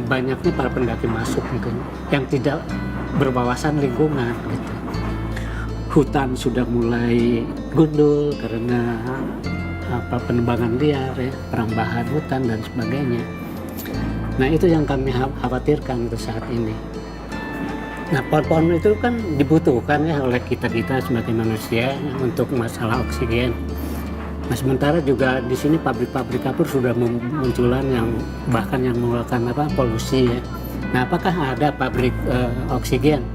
S12: banyaknya para pendaki masuk mungkin yang tidak berwawasan lingkungan gitu. Hutan sudah mulai gundul karena penebangan liar ya, perambahan hutan dan sebagainya. Nah itu yang kami khawatirkan untuk saat ini. Nah pohon-pohon itu kan dibutuhkan ya oleh kita sebagai manusia untuk masalah oksigen. Nah sementara juga di sini pabrik-pabrik kapur sudah munculan yang bahkan yang mengeluarkan polusi ya. Nah apakah ada pabrik oksigen?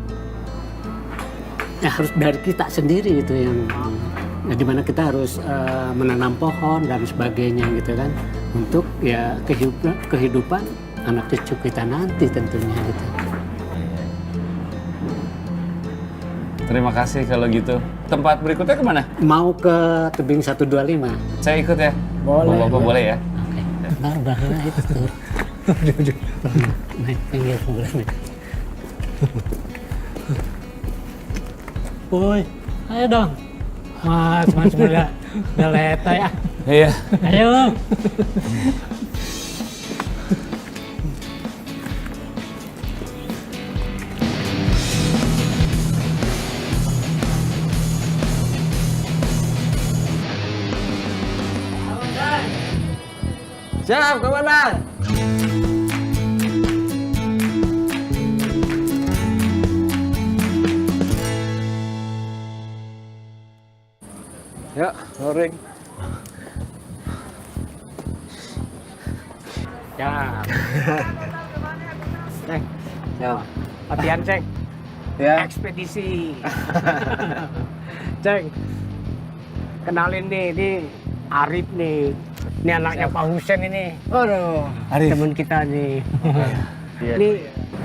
S12: Ya harus dari kita sendiri itu yang dimana kita harus menanam pohon dan sebagainya gitu kan untuk ya kehidupan anak cucu kita nanti tentunya gitu.
S4: Terima kasih kalau gitu. Tempat berikutnya kemana?
S12: Mau ke tebing 125.
S4: Saya ikut ya?
S12: Boleh.
S4: Bapak boleh ya?
S12: Oke. Bahaya itu tuh. Naik pinggir boleh nih. Woi, ayo dong. Mas udah leta ya.
S4: Iya.
S12: Ayo.
S3: Siap, komandan. Ya, loring.
S12: Ya.
S3: Ceng. Ya.
S12: Latihan, Ceng.
S3: Ya.
S12: Ekspedisi. Ceng. Kenalin nih, ini Arif nih. Ini anaknya Pak Husen ini. Aduh, teman kita nih. Ini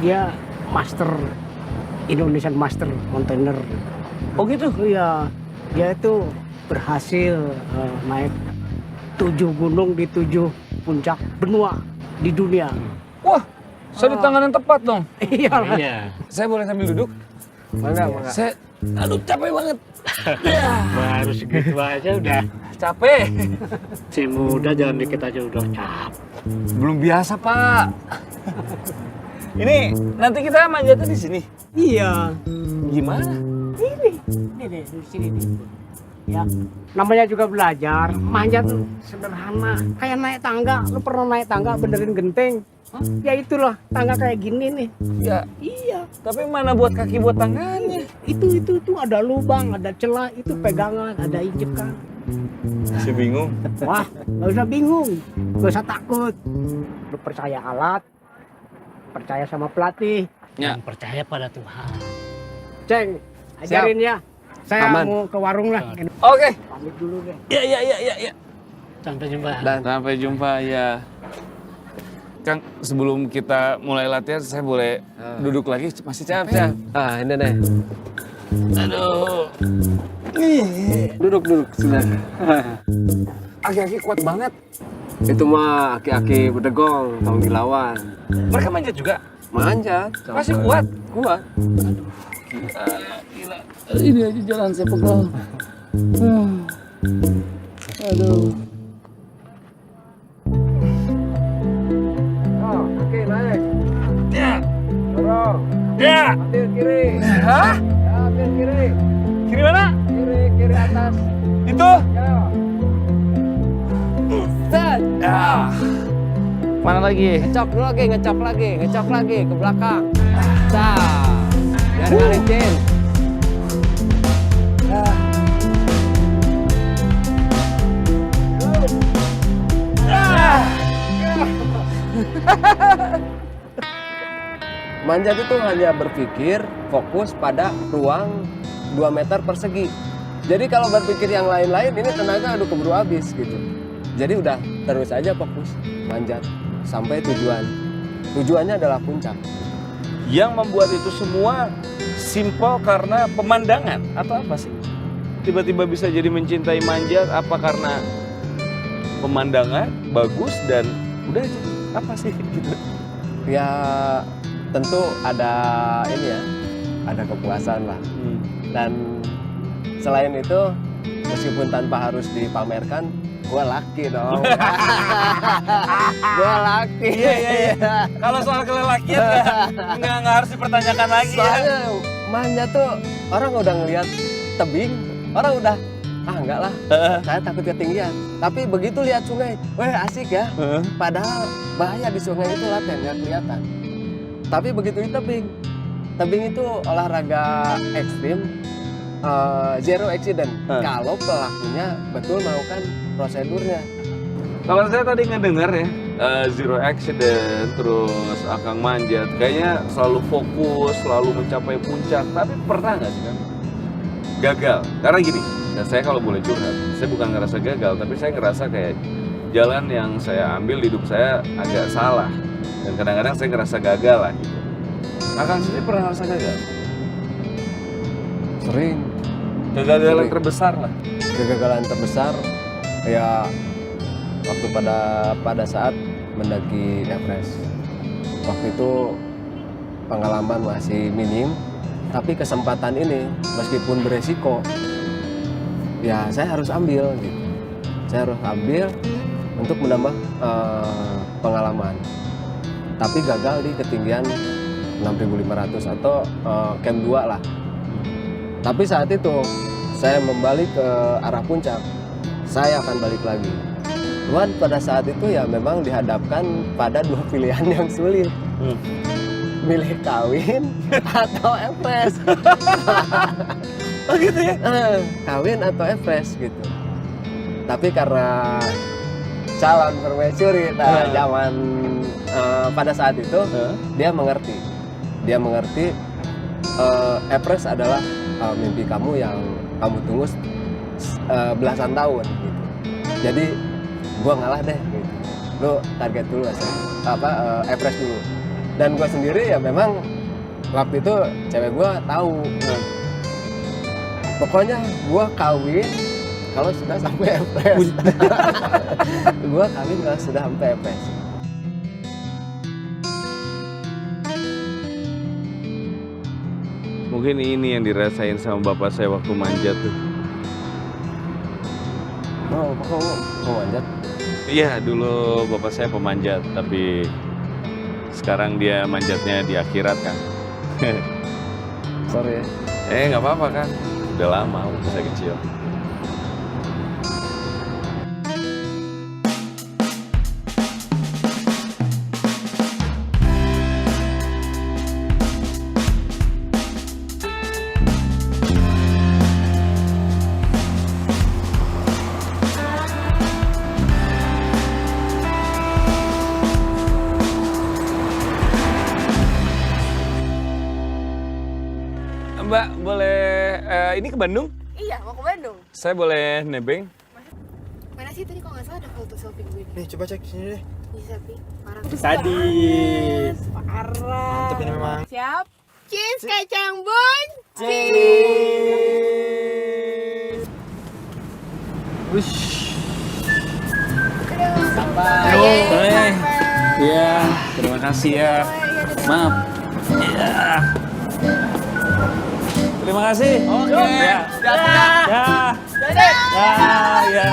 S12: dia master Indonesian Master Mountaineer. Oh gitu? Iya. Dia itu berhasil naik 7 gunung di 7 puncak benua di dunia.
S4: Wah, saya di tangan yang tepat dong.
S12: Iya.
S4: Saya boleh sambil duduk?
S3: Mangga.
S4: Saya, aduh capek banget.
S12: Baru segitu aja udah
S4: Capek.
S12: si muda jalan dikit aja udah capek.
S4: Belum biasa, Pak. Ini nanti kita manjatnya di sini.
S12: Iya.
S4: Gimana?
S12: Ini deh di sini nih. Ya, namanya juga belajar. Manjat tuh sederhana. Kayak naik tangga. Lu pernah naik tangga benerin genteng? Hah? Ya itulah tangga kayak gini nih.
S4: Ya,
S12: Iya.
S4: tapi mana buat kaki buat tangannya?
S12: Itu ada lubang, ada celah, itu pegangan, ada injekan.
S4: Masih bingung.
S12: Wah, nggak usah bingung, nggak usah takut. Lu percaya alat, percaya sama pelatih,
S4: Ya.
S12: dan percaya pada Tuhan. Ceng, ajarin ya. Saya mau ke warung lah.
S4: Oke.
S12: Pamit dulu deh.
S4: Ya.
S12: Sampai jumpa.
S4: Sampai jumpa ya. Kang, sebelum kita mulai latihan, saya boleh duduk lagi? Masih capek.
S3: Ah, ini deh.
S4: Aduh.
S3: Duduk sudah.
S4: Aki-aki kuat banget.
S3: Itu mah aki-aki bedegong, tong dilawan.
S4: Mereka manjat juga?
S3: Manjat.
S4: Masih kuat?
S3: Kuat.
S4: Gila. Ini aja jalan saya pegel. Aduh.
S3: Oke, naik.
S4: Ya.
S3: Dorong.
S4: Ya.
S3: Ambil kiri.
S4: Hah?
S3: Ya, ambil kiri.
S4: Kiri mana?
S3: Kiri atas.
S4: Itu?
S3: Ya. Set.
S4: Ah. Mana lagi?
S3: Ngecop lagi ke belakang. Nah, biar nggak licin. Manjat itu hanya berpikir fokus pada ruang 2 meter persegi. Jadi kalau berpikir yang lain-lain ini tenaga aduh keburu habis gitu. Jadi udah terus aja fokus manjat sampai tujuan. Tujuannya adalah puncak.
S4: Yang membuat itu semua simpel karena pemandangan atau apa sih? Tiba-tiba bisa jadi mencintai manjat apa karena pemandangan bagus dan udah aja apa sih gitu?
S3: Ya tentu ada ini ya, ada kepuasan lah. Dan selain itu meskipun tanpa harus dipamerkan, gue laki dong. Gue laki.
S4: Iya. Kalau soal kelelakian nggak harus dipertanyakan lagi.
S3: Soalnya manjat tuh orang udah ngelihat tebing, orang udah enggak lah, saya takut ketinggian. Tapi begitu lihat sungai, weh asik ya. Padahal bahaya di sungai itu laten, nggak kelihatan. Tapi begitu di tebing itu olahraga ekstrim, zero accident. Kalau pelakunya betul melakukan prosedurnya.
S4: Kalau saya tadi ngedenger ya, zero accident, terus Akang manjat, kayaknya selalu fokus, selalu mencapai puncak. Tapi pernah nggak sih kan gagal? Karena gini, dan saya kalau boleh curhat, saya bukan ngerasa gagal, tapi saya ngerasa kayak jalan yang saya ambil di hidup saya agak salah. Dan kadang-kadang saya ngerasa gagal lah gitu. Akang sendiri pernah ngerasa gagal?
S3: Sering.
S4: Kegagalan terbesar lah.
S3: Kegagalan terbesar ya waktu pada saat mendaki Everest. Waktu itu pengalaman masih minim, tapi kesempatan ini meskipun beresiko, ya saya harus ambil gitu.
S13: saya harus ambil untuk menambah pengalaman. Tapi gagal di ketinggian 6.500 atau camp 2 lah. Tapi saat itu saya membalik ke arah puncak, saya akan balik lagi. Cuman pada saat itu ya memang dihadapkan pada dua pilihan yang sulit. Milih kawin atau Everest.
S11: Oh gitu ya?
S13: Kawin atau Everest gitu. Tapi karena calon permaisuri zaman pada saat itu dia mengerti. Dia mengerti Everest adalah mimpi kamu yang kamu tunggu belasan tahun gitu. Jadi gua ngalah deh gitu. Lu target dulu Everest dulu. Dan gua sendiri ya memang waktu itu cewek gua tahu. Pokoknya gua kawin kalau sudah sampai Everest. Gua kawin kalau sudah sampai Everest.
S4: Mungkin ini yang dirasain sama bapak saya waktu manjat tuh.
S13: Oh, bapak mau manjat?
S4: Iya, dulu bapak saya pemanjat, tapi sekarang dia manjatnya di akhirat kan.
S13: Sorry ya.
S4: Nggak apa-apa kan, udah lama waktu saya kecil. Mbak, boleh ini ke Bandung?
S8: Iya, mau ke Bandung.
S4: Saya boleh nebeng?
S8: Mana sih tadi kalau nggak salah ada foto selfie gue.
S3: Nih, coba cek sini deh.
S8: Bisa, Pi. Parah.
S3: Sadis.
S8: Parah.
S3: Mantep ini memang.
S8: Siap. Cheese kacang bun.
S3: Wush.
S4: Sampai. Iya, terima kasih ya. Maaf. Iya. Terima kasih. Oke. Ya. Ya.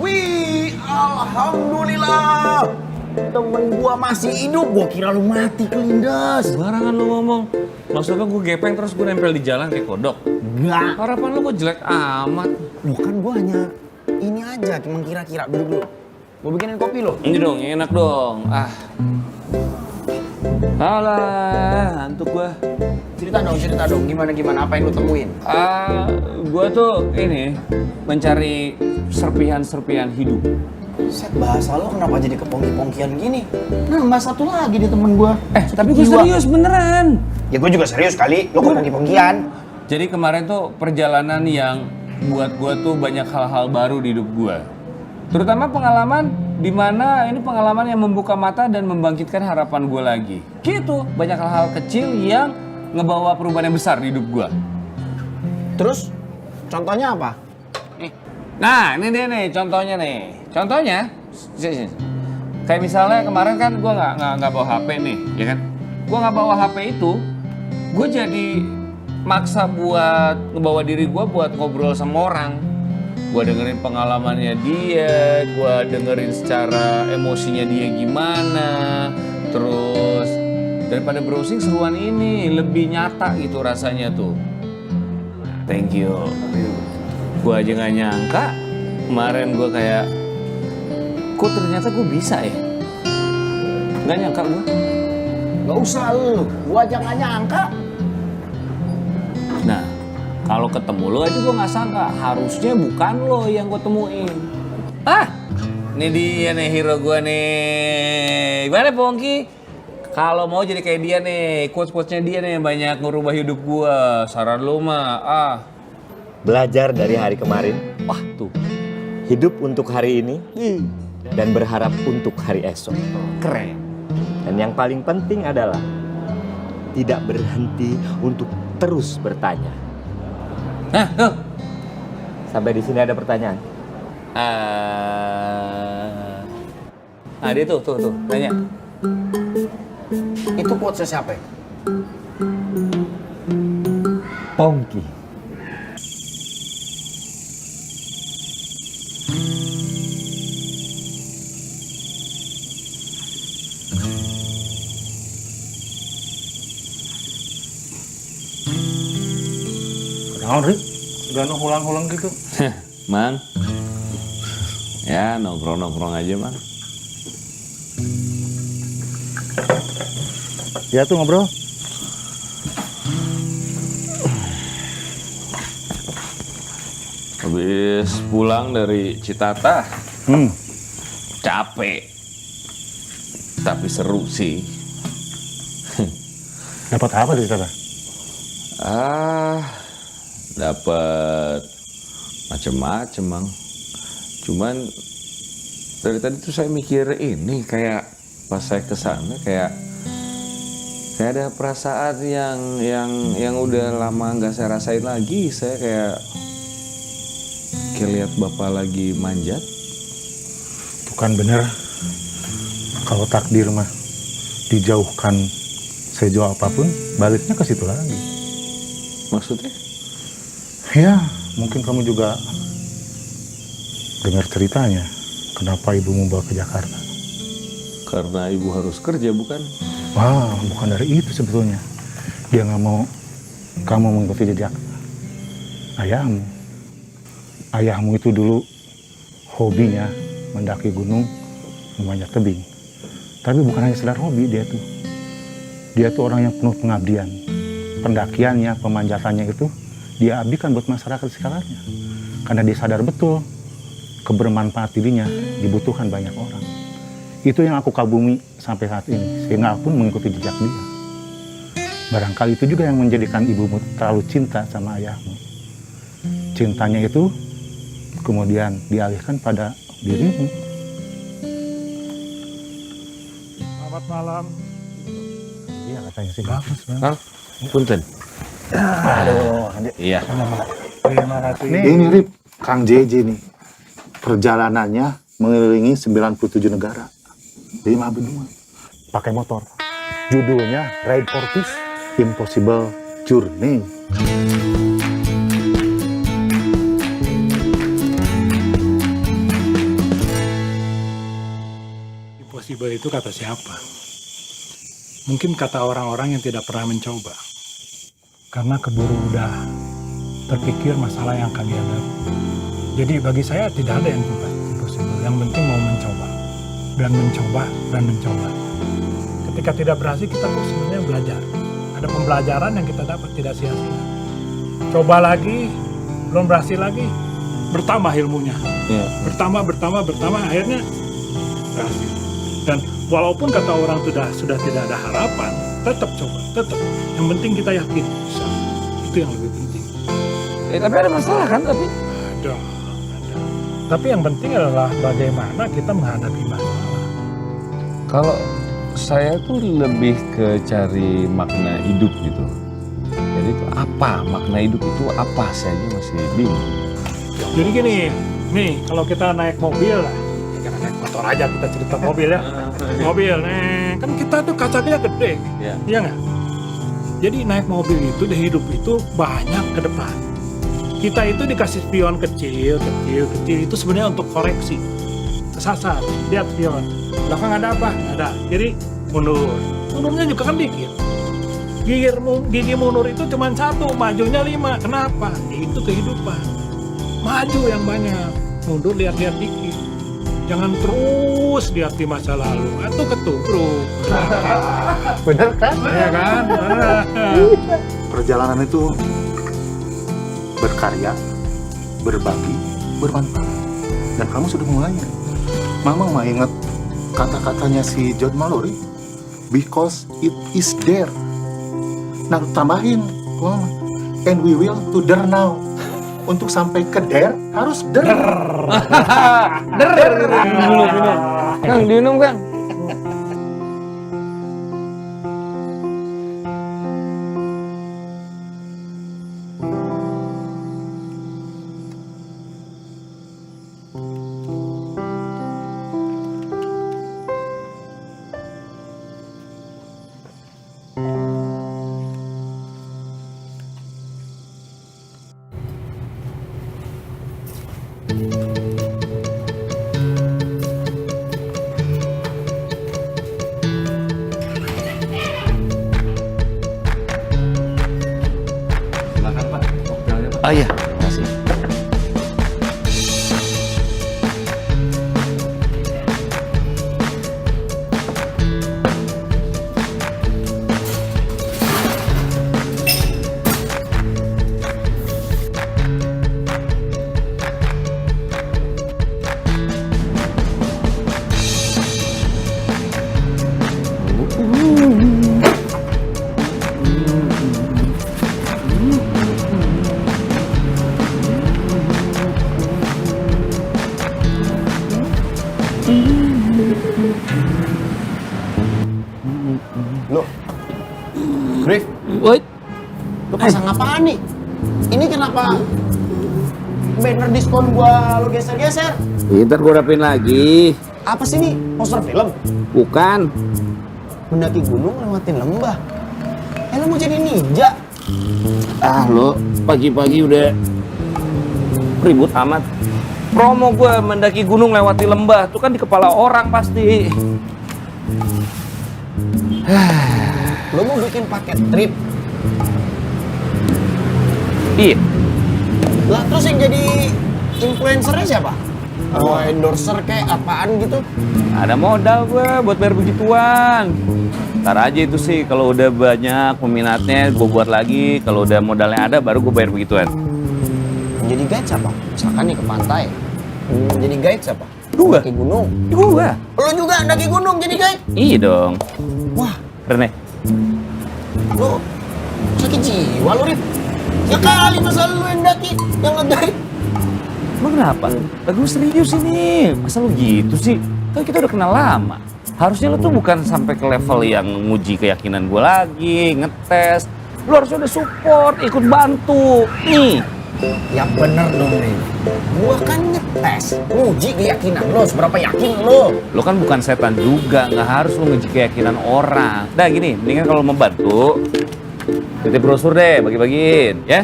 S7: Wih, alhamdulillah. Temen gua masih hidup, gua kira lu mati kelindes.
S4: Sembarangan lu ngomong. Maksudnya gue gepeng terus gue nempel di jalan kayak kodok?
S7: Enggak.
S4: Harapan lu kok jelek amat.
S7: Lu kan gua hanya ini aja, cuma kira-kira duduk dulu. Gua bikinin kopi lo.
S4: Ini dong, enak dong. Alah, ngantuk gua.
S7: Cerita dong, gimana apa yang lu temuin?
S4: Gua tuh ini mencari serpihan-serpihan hidup.
S7: Set, bahasa lo kenapa jadi kepongki-pongkian gini? Nambah satu lagi di temen gua.
S4: Tapi gue serius beneran.
S7: Ya gua juga serius kali, lo kepongki-pongkian.
S4: Jadi kemarin tuh perjalanan yang buat gua tuh banyak hal-hal baru di hidup gua. Terutama pengalaman di mana ini pengalaman yang membuka mata dan membangkitkan harapan gua lagi. Gitu, banyak hal-hal kecil yang ngebawa perubahan yang besar di hidup gua.
S7: Terus contohnya apa?
S4: Nah, ini dia nih contohnya nih. Contohnya, kayak misalnya kemarin kan gue nggak bawa HP nih, ya kan? Gue nggak bawa HP itu, gue jadi maksa buat ngebawa diri gue buat ngobrol sama orang. Gue dengerin pengalamannya dia, gue dengerin secara emosinya dia gimana. Terus daripada browsing seruan ini lebih nyata gitu rasanya tuh. Thank you. Gue aja nggak nyangka kemarin gue kayak, kok ternyata gue bisa ya? Nggak nyangka gue.
S7: Gak usah lu, gua aja gak nyangka.
S4: Nah, kalau ketemu lo aja gue nggak sangka. Harusnya bukan lo yang gue temuin. Ini dia nih hero gue nih. Gimana Pongki? Kalau mau jadi kayak dia nih, quotes-quotesnya dia nih yang banyak ngerubah hidup gue. Saran lo mah,
S11: Belajar dari hari kemarin.
S4: Wah tuh.
S11: Hidup untuk hari ini. Dan berharap untuk hari esok.
S4: Keren.
S11: Dan yang paling penting adalah tidak berhenti untuk terus bertanya.
S4: Nah, tuh.
S11: Sampai di sini ada pertanyaan.
S4: Dia tuh, tanya.
S3: Itu quotes siapa?
S11: Pongki.
S9: Naon, Rik? Udah ulang-ulang gitu.
S1: Mang, ya nongkrong-nongkrong aja, Mang.
S9: Ya tuh ngobrol.
S1: Habis pulang dari Citata, capek, tapi seru sih.
S9: Dapat apa di sana?
S1: Dapat macem-macem, Mang. Cuman dari tadi tuh saya mikir ini kayak pas saya kesana kayak ada perasaan yang udah lama nggak saya rasain lagi. Saya kayak lihat bapak lagi manjat.
S9: Bukan bener. Kalau takdir mah dijauhkan sejauh apapun, baliknya ke situ lagi.
S1: Maksudnya?
S9: Ya, mungkin kamu juga dengar ceritanya. Kenapa ibumu bawa ke Jakarta?
S1: Karena ibu harus kerja, bukan?
S9: Wah, bukan dari itu sebetulnya. Dia nggak mau kamu mengikuti jejak ayahmu. Ayahmu itu dulu hobinya mendaki gunung, memanjat tebing. Tapi bukan hanya sekedar hobi dia tuh. Dia tuh orang yang penuh pengabdian. Pendakiannya, pemanjatannya itu dia abdikan buat masyarakat sekitarnya. Karena dia sadar betul kebermanfaat dirinya dibutuhkan banyak orang. Itu yang aku kagumi sampai saat ini, sehingga aku pun mengikuti jejak dia. Barangkali itu juga yang menjadikan ibumu terlalu cinta sama ayahmu. Cintanya itu kemudian dialihkan pada dirimu. Selamat malam. Iya katanya sih bagus.
S1: Kang, punten.
S9: Aduh,
S1: iya.
S9: Terima kasih. Ini Rip, Kang JJ nih. Perjalanannya mengelilingi 97 negara. 5 benua. Pakai motor. Judulnya Ride for Peace, Impossible Journey. Impossible itu kata siapa? Mungkin kata orang-orang yang tidak pernah mencoba. Karena keburu udah terpikir masalah yang akan dihadapi. Jadi bagi saya tidak ada yang impossible. Yang penting mau mencoba. Dan mencoba, dan mencoba. Ketika tidak berhasil, kita tuh sebenarnya belajar. Ada pembelajaran yang kita dapat, tidak sia-sia. Coba lagi, belum berhasil lagi, bertambah ilmunya. Bertambah, akhirnya berhasil. Dan walaupun kata orang sudah tidak ada harapan, tetap coba, tetap. Yang penting kita yakin bisa. Itu yang lebih penting.
S4: Tapi ada masalah kan?
S9: Ada. Tapi yang penting adalah bagaimana kita menghadapi masalah.
S1: Kalau saya tuh lebih ke cari makna hidup gitu. Jadi itu apa? Makna hidup itu apa? Saya aja masih bingung.
S9: Jadi gini, nih kalau kita naik mobil lah, jangan naik motor aja, kita cerita mobil ya. Mobil, kan kita tuh kacanya gede, iya nggak? Jadi naik mobil itu di hidup itu banyak ke depan. Kita itu dikasih spion kecil itu sebenarnya untuk koreksi. Kesasar, lihat spion. Belakang ada apa? Ada. Jadi mundur. Mundurnya juga kan dikit. Gigi mundur itu cuma 1, majunya 5. Kenapa? Itu kehidupan. Maju yang banyak, mundur lihat-lihat dikit. Jangan terus lihat di masa lalu, atau ketubruk. Bener kan? Iya kan? Perjalanan itu berkarya, berbagi, bermanfaat. Dan kamu sudah mulainya. Mama mau ingat kata-katanya si John Mallory, because it is there. Nah, tambahin, Mama, and we will to there now. Untuk sampai ke there harus der.
S4: Minum. Kang, diminum Kang.
S1: Oh iya, makasih.
S7: Loh, Rif,
S1: Woi,
S7: lu pasang apaan nih? Ini kenapa banner diskon gua lu geser-geser?
S1: ntar gue rapin lagi.
S7: Apa sih nih? Poster film?
S1: Bukan.
S7: Mendaki gunung lewatin lembah. Lu mau jadi ninja?
S1: Ah lo, pagi-pagi udah ribut amat. Promo gue mendaki gunung lewati lembah, tuh kan di kepala orang pasti.
S7: Lu mau bikin paket trip?
S1: Iya.
S7: Lah terus yang jadi influencernya siapa? Oh, endorser kayak apaan gitu?
S1: Ada modal gue buat bayar begituan. Ntar aja itu sih, kalau udah banyak peminatnya gue buat lagi. Kalau udah modalnya ada baru gue bayar begituan.
S7: Jadi guide siapa? Misalkan nih ke pantai. Jadi guide siapa?
S1: Gua.
S7: Daki gunung.
S1: Gue.
S7: Lu juga daki gunung jadi guide?
S1: Iya dong.
S7: Wah,
S1: Rene.
S7: lu sakit jiwa lu, Rif. Ya kali masa lu yang daki, yang nge-guide.
S1: Emang kenapa? Lagi lu serius ini. Masa lu gitu sih? Kan kita udah kenal lama. Harusnya lu tuh bukan sampai ke level yang nguji keyakinan gue lagi, ngetes. Lu harusnya udah support, ikut bantu. Nih.
S7: Ya bener dong, Rif. Gua kan ngetes, nguji keyakinan lo, seberapa yakin lo.
S1: Lu kan bukan setan juga, nggak harus lu nguji keyakinan orang. Dah gini, mendingan kalau mau bantu, titip brosur deh, bagi-bagiin, ya.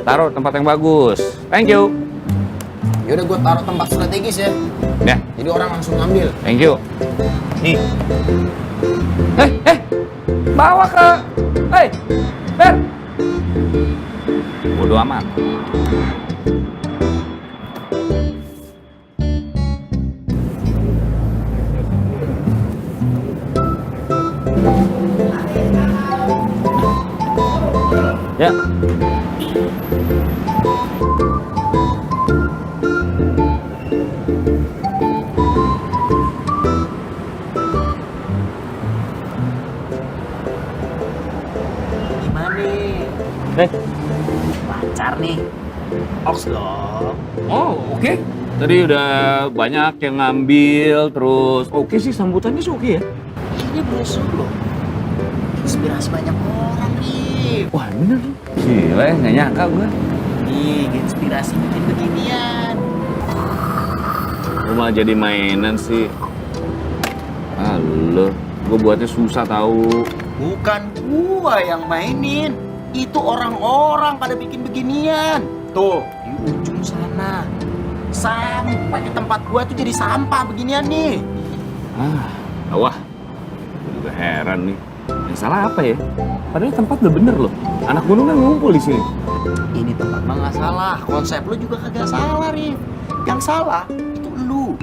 S1: Taruh tempat yang bagus. Thank you.
S7: Yaudah gua taruh tempat strategis ya.
S1: Ya.
S7: Jadi orang langsung ngambil.
S1: Thank you. Nih. Bawa ke. Ber. Bodo amat. Ya.
S7: Gimana nih? Pacar nih. Oks dong.
S1: Oh, oke. Tadi udah banyak yang ngambil, terus oke sih sambutannya sih oke ya.
S7: Ini brosur loh. Inspirasi banyak orang nih.
S1: Wah bener nih. Gila ya, nggak nyangka gue.
S7: Nih, inspirasi bikin beginian.
S1: Lu malah jadi mainan sih. Halo, gue buatnya susah tahu.
S7: Bukan gua yang mainin. Itu orang-orang pada bikin beginian. Tuh, di ujung sana. Sampai di tempat gua tuh jadi sampah beginian nih.
S1: Wah, gue juga heran nih. Yang salah apa ya? Padahal tempat udah bener loh. Anak gunung kan ngumpul di sini.
S7: Ini tempat mah nggak salah. Konsep lu juga kagak salah, Rif. Yang salah itu lu.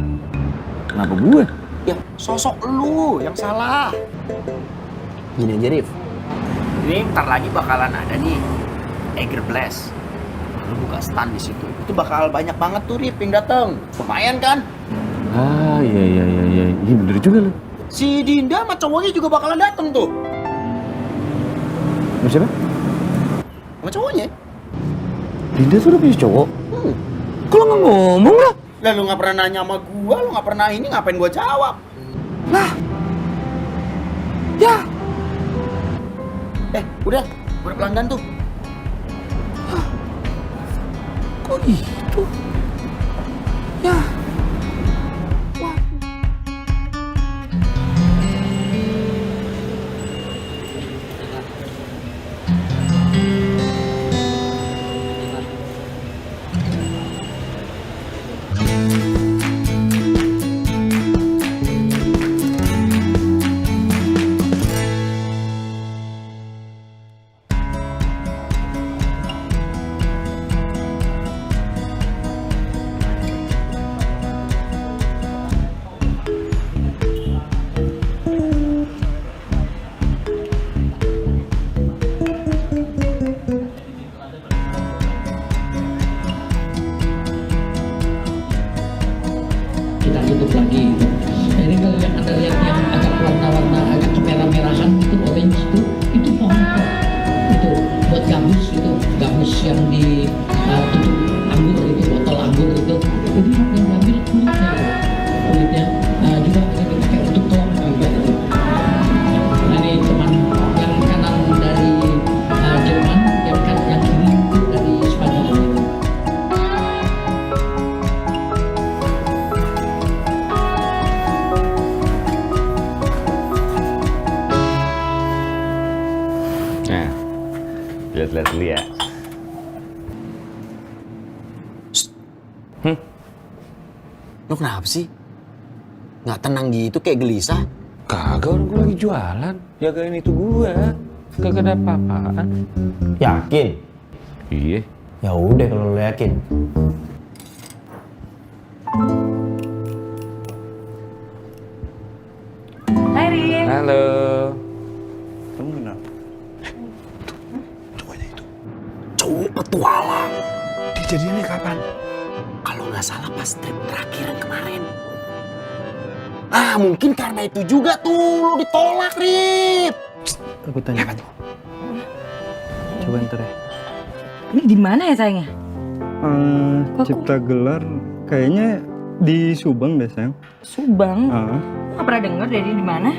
S1: Kenapa gue?
S7: Ya, sosok lu yang salah. Gini aja, Rif. Ini ntar lagi bakalan ada nih Eger Blast. Lu buka stand di situ. Itu bakal banyak banget tuh, Rif, yang dateng. Lumayan kan?
S1: Iya. Iya bener juga loh.
S7: Si Dinda sama cowoknya juga bakalan dateng tuh.
S1: Sama siapa?
S7: Sama cowoknya.
S1: Dinda tuh udah punya cowok? Kok lo nggak ngomong lah?
S7: Lah lu nggak pernah nanya sama gua, lu nggak pernah ini, ngapain gua jawab?
S1: Lah, ya.
S7: Udah pelanggan tuh.
S1: Kok gitu? Ya. lihat-lihat dulu ya.
S7: Lo kenapa sih? Nggak tenang gitu kayak gelisah?
S1: Kagak, orang gue lagi jualan. Jagain itu gue. Kagak ada apa-apaan.
S7: Yakin?
S1: Iya.
S7: Ya udah kalau lo yakin.
S5: Hai Rin.
S1: Halo.
S2: Kamu kenapa?
S7: Cowok petualang.
S1: Dijadiinnya kapan?
S7: Kalau nggak salah pas trip terakhir yang kemarin. Ah, mungkin karena itu juga tuh lo ditolak, Rip.
S2: Aku tanya. Apa tuh? Coba ntar ya.
S5: Ini di mana ya sayangnya?
S2: Cipta gelar kayaknya di Subang deh, sayang.
S5: Subang? Nggak pernah denger deh di mana?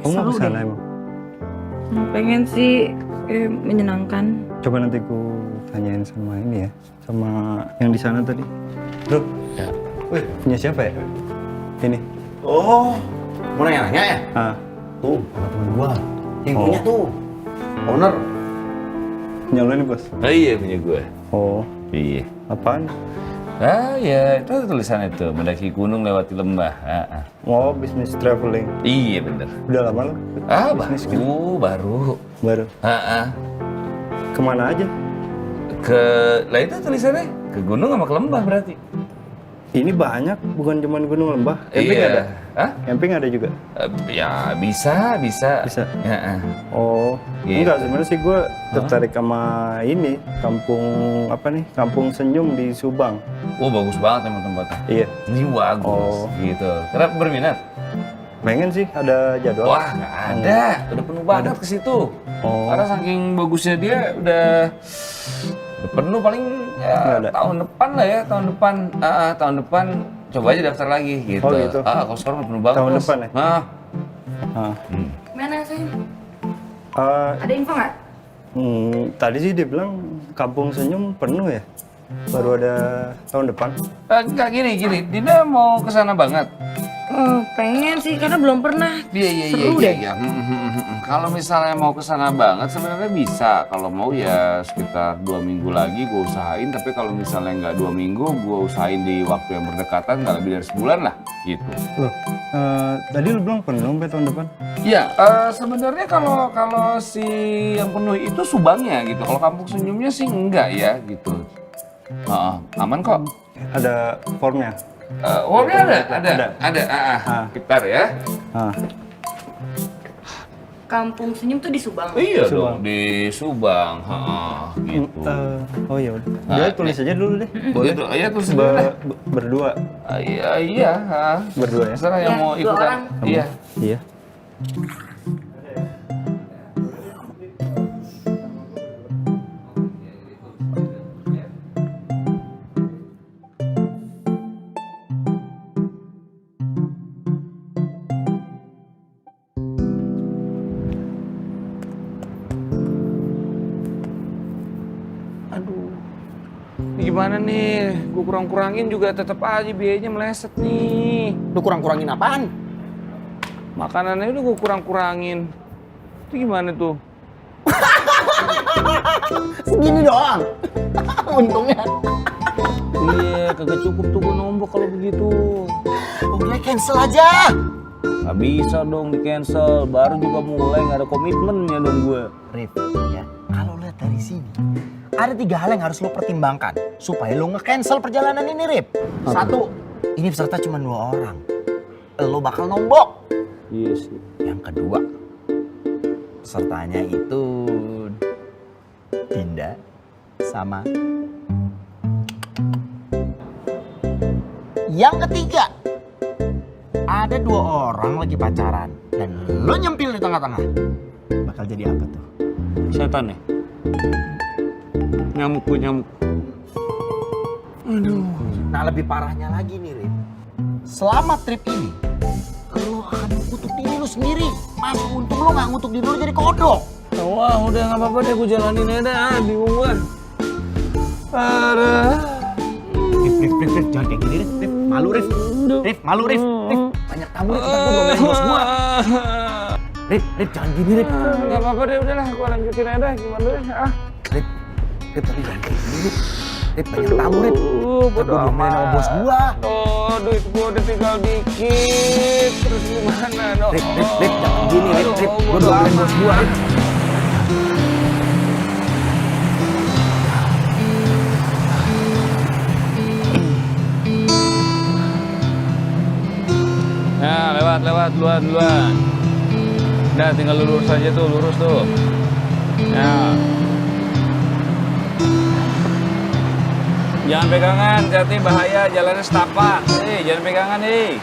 S2: Kamu mau
S5: Seru
S2: kesana
S5: deh.
S2: emang?
S8: Pengen sih menyenangkan.
S2: Coba nanti ku tanyain sama ini ya, sama yang di sana tadi. Bro, ya. Wih, punya siapa ya? Ini.
S7: Oh, mau nanya-nanya ya?
S2: Tuh,
S7: sama temen gua. Yang punya tuh, owner.
S2: Punya lo nih, Bos?
S1: Oh iya, punya gue.
S2: Oh.
S1: Iya.
S2: Apaan?
S1: Ah ya, itu tulisannya tuh, mendaki gunung lewati lembah.
S2: Oh, bisnis traveling.
S1: Iya bener.
S2: Udah lama lo?
S1: Baru.
S2: Baru?
S1: Kemana aja? Lah itu tulisannya, ke gunung sama ke lembah berarti.
S2: Ini banyak, bukan cuma gunung lembah. Camping
S1: Iya.
S2: ada? Camping ada juga?
S1: Ya bisa.
S2: Bisa? Oh,
S1: Gitu.
S2: enggak sebenarnya sih gue tertarik sama ini, Kampung Senyum di Subang.
S1: Oh bagus banget emang tempatnya.
S2: Iya.
S1: Ini bagus, gitu. Kenapa berminat?
S2: Pengen sih, ada jadwal.
S1: Wah nggak ada, udah penuh banget ke situ. Karena saking bagusnya dia udah penuh paling ya, tahun depan lah ya, tahun depan coba aja daftar lagi gitu.
S2: Oh gitu.
S1: Kalau sekarang udah penuh banget.
S2: Tahun
S1: Bos.
S2: depan ya?
S5: Mana sayang?
S2: Eh,
S5: Ada info nggak?
S2: Tadi sih dia bilang Kampung Senyum penuh ya. Baru ada tahun depan.
S1: Enggak gini, Dina mau kesana banget.
S5: Pengen sih karena belum pernah. Seru deh.
S1: Iya. Kalau misalnya mau kesana banget sebenarnya bisa. Kalau mau ya sekitar 2 minggu lagi gue usahain. Tapi kalau misalnya nggak 2 minggu, gue usahain di waktu yang berdekatan nggak lebih dari sebulan lah, gitu.
S2: Loh, tadi lu bilang penuh sampai tahun depan?
S1: Iya, sebenarnya kalau si yang penuh itu Subangnya gitu. Kalau Kampung Senyumnya sih enggak ya gitu. Aman kok.
S2: Ada formnya?
S1: Formnya ada. Bentar ya.
S5: Kampung Senyum tuh di Subang.
S1: Iya dong, di Subang. Gitu.
S2: Oh iya udah. Dia tulis aja dulu deh.
S1: Iya tulis dulu deh.
S2: Berdua.
S1: Iya.
S2: Berdua ya?
S1: Terserah yang mau
S5: 2
S1: ikutan.
S5: orang.
S1: Iya.
S2: Iya.
S4: Gimana nih? Gue kurang-kurangin juga tetap aja biayanya meleset nih.
S7: Lu kurang-kurangin apaan?
S4: Makanannya udah gue kurang-kurangin. Itu gimana tuh?
S7: Segini doang. Untungnya.
S4: Iya, kagak cukup tuh gue nombok kalau begitu.
S7: Udah cancel aja.
S4: Gak bisa dong di-cancel. Baru juga mulai, gak ada komitmennya dong gue.
S7: Rif, ya, kalau lihat dari sini, ada 3 hal yang harus lo pertimbangkan supaya lo nge-cancel perjalanan ini, Rip. 1, ini peserta cuma 2 orang. Lo bakal nombok.
S4: Iya sih.
S7: Yang kedua, pesertanya itu Dinda sama. Yang ketiga, ada 2 orang lagi pacaran dan lo nyempil di tengah-tengah. Bakal jadi apa tuh?
S4: Setan ya? Nyamuk.
S7: Aduh. Nah lebih parahnya lagi nih, Rip. Selama trip ini, lo akan mengutuk diri lo sendiri. Mas, untung lo gak ngutuk diri lo jadi kodok.
S4: Wah, udah gak apa-apa deh, gue jalanin aja dah. Bingung gue.
S7: Rif, jangan kayak gini, Rif. Malu, Rif. Rif, malu, Rif. Banyak tamu, Rif. Ntar gue belum bos gue.
S11: Rip, jangan gini, Rip.
S4: Nggak apa-apa deh, udahlah, gua lanjutin aja deh, gimana deh, ah.
S11: Rip, tapi jangan kayak gini, Rip. Rip, banyak tamu, Rip.
S4: Bodo
S11: Gua diomelin sama bos gua.
S4: Oh, duit gua udah tinggal dikit, terus gimana dong?
S11: Rip, jangan gini, Rip. Gua diomelin bos gua, Rip.
S4: Nah, lewat, duluan. Udah, tinggal lurus aja tuh, lurus tuh. Nah. Jangan pegangan, hati bahaya, jalannya setapak. Jangan pegangan,
S8: Rif,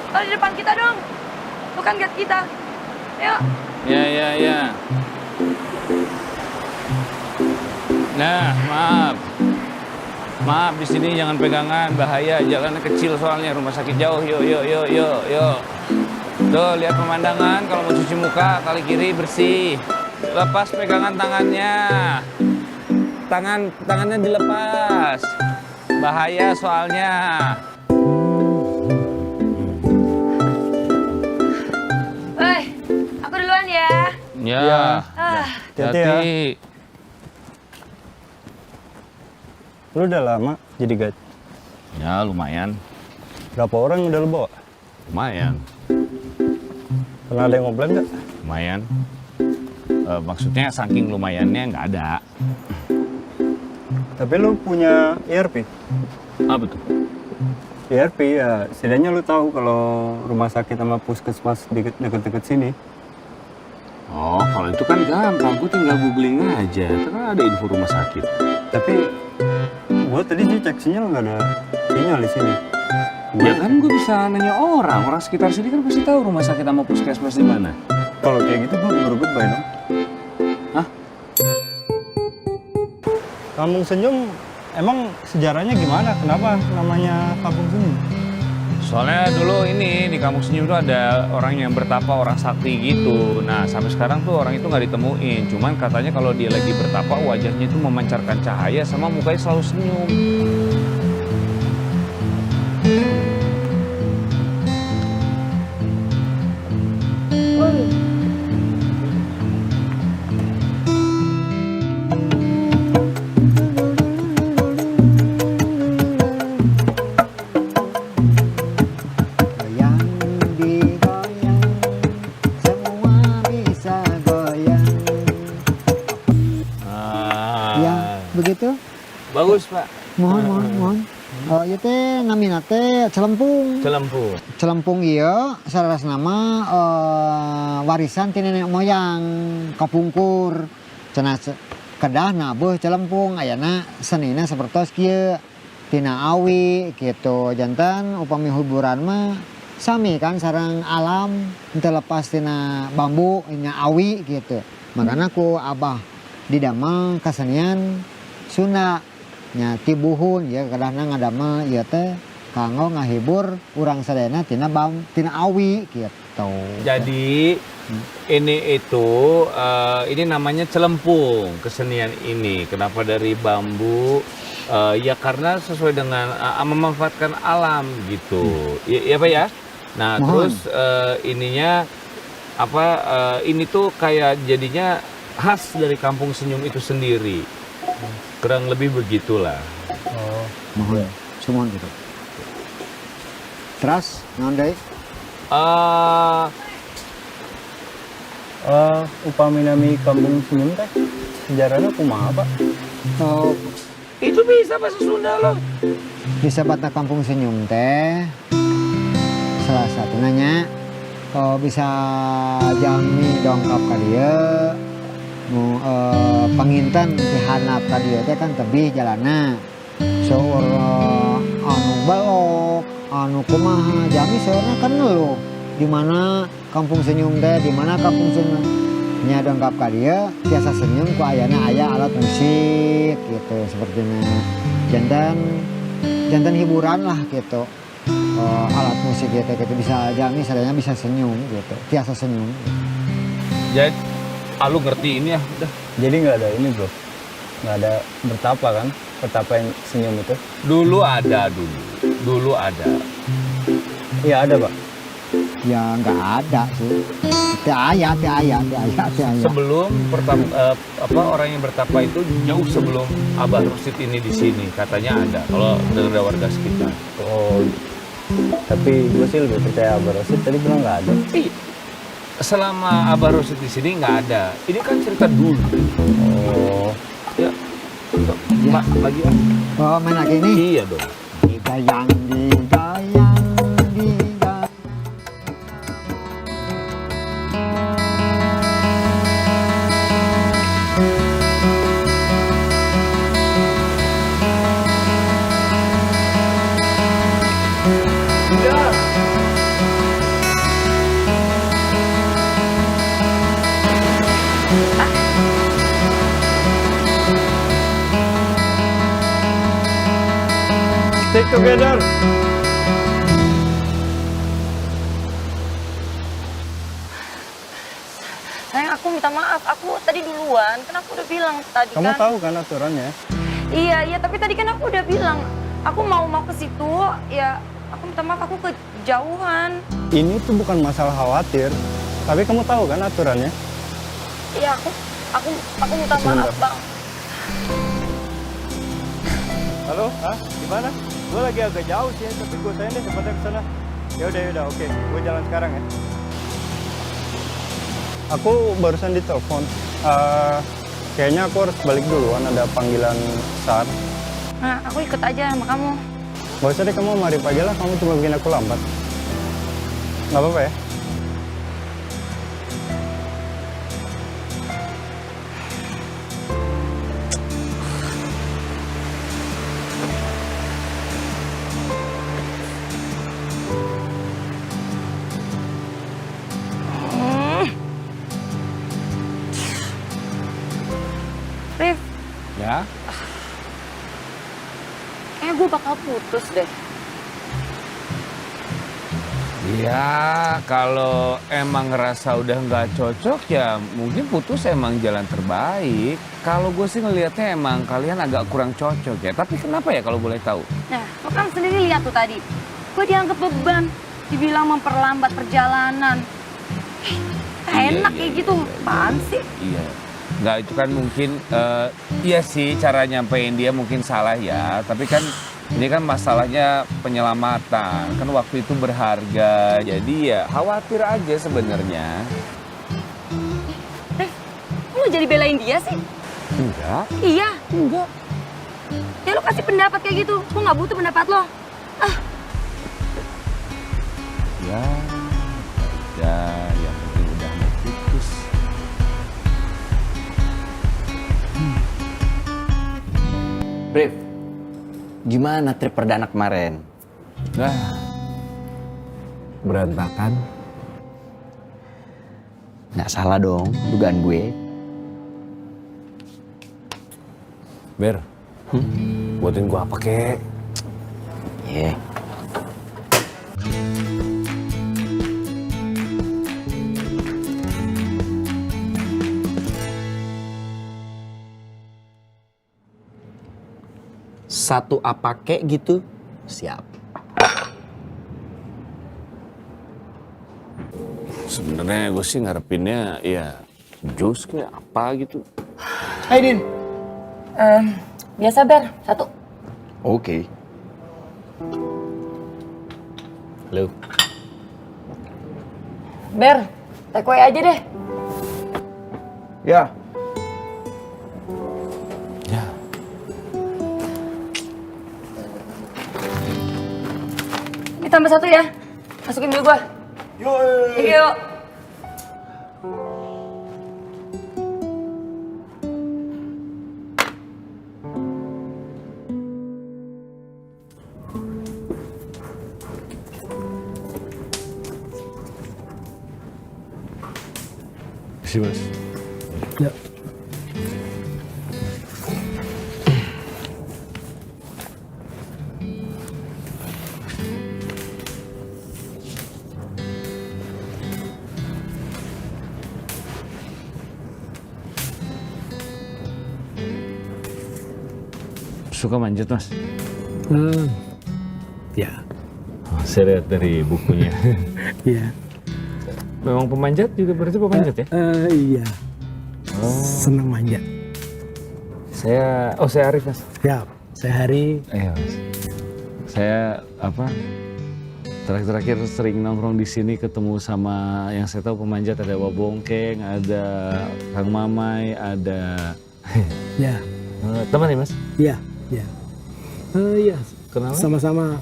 S8: lo di depan kita dong. Lu kan guide kita. Ayo.
S4: Ya. Nah, maaf di sini jangan pegangan, bahaya, jalannya kecil soalnya, rumah sakit jauh. Yuk. Tuh, lihat pemandangan, kalau mau cuci muka, kali kiri bersih. Lepas pegangan tangannya. Tangannya dilepas. Bahaya soalnya.
S8: Woi, aku duluan ya.
S4: Ya.
S2: Hati-hati ya. Lu udah lama jadi guide?
S4: Ya, lumayan.
S2: Berapa orang udah lu bawa?
S4: Lumayan.
S2: Pernah ada yang komplain nggak?
S4: Lumayan. Maksudnya saking lumayannya nggak ada.
S2: Tapi lu punya ERP?
S4: Apa tuh?
S2: ERP ya, setidaknya lu tahu kalau rumah sakit sama puskesmas deket-deket sini.
S4: Oh, kalau itu kan gampang. Gue tinggal googling aja. Kan ada info rumah sakit.
S2: Tapi gua tadi sih cek sinyal nggak ada sinyal di sini.
S4: Ya kan gue bisa nanya orang sekitar sini kan pasti tahu rumah sakit sama puskesmas di mana.
S2: Kalau kayak gitu gua baru goodbye dong.
S4: Hah?
S2: Kampung Senyum emang sejarahnya gimana? Kenapa namanya Kampung Senyum?
S4: Soalnya dulu ini di Kampung Senyum tuh ada orang yang bertapa, orang sakti gitu. Nah, sampai sekarang tuh orang itu nggak ditemuin. Cuman katanya kalau dia lagi bertapa, wajahnya itu memancarkan cahaya sama mukanya selalu senyum.
S14: Begitu?
S4: Bagus, Pak.
S14: Mohon. Oh, ieu teh namina teh celempung. Celempung ieu saras nama warisan ti nenek moyang kapungkur. Cenah kedah nabuh celempung ayana senina sapertos kieu tina awi gitu. Jantan upami hiburan mah sami kan sareng alam teu lepas tina bambu nya awi gitu. Makana ku abah didamel kasenian Sunda nya tibuhun ya kadang ngadamel ieu teh kanggo ngahibur urang sadayana tina awi gitu.
S4: Jadi ini itu ini namanya celempung kesenian ini. Kenapa dari bambu? Ya karena sesuai dengan memanfaatkan alam gitu. Ya Pak ya. Nah terus ininya apa? Ini tuh kayak jadinya khas dari Kampung Senyum itu sendiri. Kurang lebih begitulah.
S14: Oh, mohon. Sumon gitu. Terus naon deui?
S2: Upami nami Kampung Senyum teh sejarahnya kumaha, Pak?
S14: Oh,
S4: itu bisa bahasa Sunda loh.
S14: Bisa bata Kampung Senyum teh salah satu nanya bisa jami dongkap ka dieu panginten di handap ka dieu teh kan tebih jalanna seueur anu balok anu kumaha jami seurna kan lu di mana Kampung Senyum teh di mana Kampung Senyum nya dongkap ka dieu tiasa senyum ku ayana aya alat musik gitu sepertinya jantan hiburan lah gitu. Alat musik gitu bisa jami sadayana bisa senyum gitu tiasa senyum.
S4: Jadi lu ngerti ini ya udah.
S2: Jadi nggak ada ini bro
S15: nggak ada bertapa kan? Bertapa yang senyum itu?
S4: Dulu ada.
S15: Iya ada Pak.
S14: Ya nggak ada sih. Tiaya.
S4: Sebelum orang yang bertapa itu jauh sebelum Abah Rosid ini di sini katanya ada. Kalau dari warga sekitar.
S15: Oh, tapi gue sih lebih percaya Abah Rosid. Tadi bilang nggak ada.
S4: Selama Abah Rosid di sini nggak ada. Ini kan cerita dulu.
S15: Oh,
S4: ya. Lagi ah.
S14: Oh main lagi nih?
S4: Iya dong.
S14: Digayang.
S15: stick together.
S5: Sayang, aku minta maaf. Aku tadi duluan. Kan aku udah bilang tadi
S15: Kamu
S5: kan.
S15: tahu kan aturannya?
S5: Iya, tapi tadi kan aku udah bilang. Aku mau ke situ, ya aku minta maaf, aku kejauhan.
S15: Ini tuh bukan masalah khawatir. Tapi kamu tahu kan aturannya?
S5: Iya, aku minta maaf, Bang.
S15: Halo, gimana? Gue lagi agak jauh sih, tapi gue tanya deh cepatnya ke sana. Ya udah, oke. Gue jalan sekarang ya. Aku barusan ditelepon. Kayaknya aku harus balik duluan, ada panggilan SAR.
S5: Nah, aku ikut aja sama kamu.
S15: Gak usah deh, kamu sama Arif aja lah, kamu cuma bikin aku lambat. Gak apa-apa ya?
S5: Rif.
S4: Ya?
S5: Kayaknya gue bakal putus deh.
S4: Ya, kalau emang ngerasa udah nggak cocok ya mungkin putus emang jalan terbaik. Kalau gue sih ngelihatnya emang kalian agak kurang cocok ya. Tapi kenapa ya kalau boleh tahu?
S5: Nah, lo kan sendiri lihat tuh tadi. Gue dianggap beban. Dibilang memperlambat perjalanan. Enak kayak gitu. Apaan sih?
S4: Iya. Nggak, itu kan mungkin, iya sih cara nyampein dia mungkin salah ya. Tapi kan ini kan masalahnya penyelamatan. Kan waktu itu berharga. Jadi ya khawatir aja sebenarnya.
S5: Lo jadi belain dia sih?
S4: Enggak.
S5: Iya. Enggak. Ya lo kasih pendapat kayak gitu. Gue nggak butuh pendapat lo.
S4: Ya, yang penting udah mau putus.
S3: Brief, gimana trip perdana kemarin?
S4: Nah,
S3: berantakan. Nggak salah dong, dugaan gue.
S4: Ber, buatin gua apa kek?
S3: Yeah. Satu apa kek gitu? Siap.
S4: Sebenarnya gue sih ngarepinnya ya jus kayak apa gitu.
S3: Hai Din.
S5: Biasa Ber, satu.
S3: Oke. Halo.
S5: Ber, take away aja deh.
S3: Ya.
S5: Ini tambah satu ya. Masukin dulu gua. Yuk.
S4: Sih Mas.
S15: Ya.
S4: suka manjat, Mas?
S12: Ya.
S4: Oh, saya lihat dari bukunya.
S12: Iya.
S4: Memang pemanjat juga berarti pemanjat ya?
S12: Iya.
S4: Oh.
S12: Senang manjat.
S4: Saya Arif, Mas.
S12: Siap. Saya Hari.
S4: Iya, Mas. Saya terakhir sering nongkrong di sini ketemu sama yang saya tahu pemanjat, ada Wabongkeng, ada Kang Mamai, ada
S12: Ya.
S4: teman ya, Mas?
S12: Iya, iya. Iya.
S4: Kenapa?
S12: Sama-sama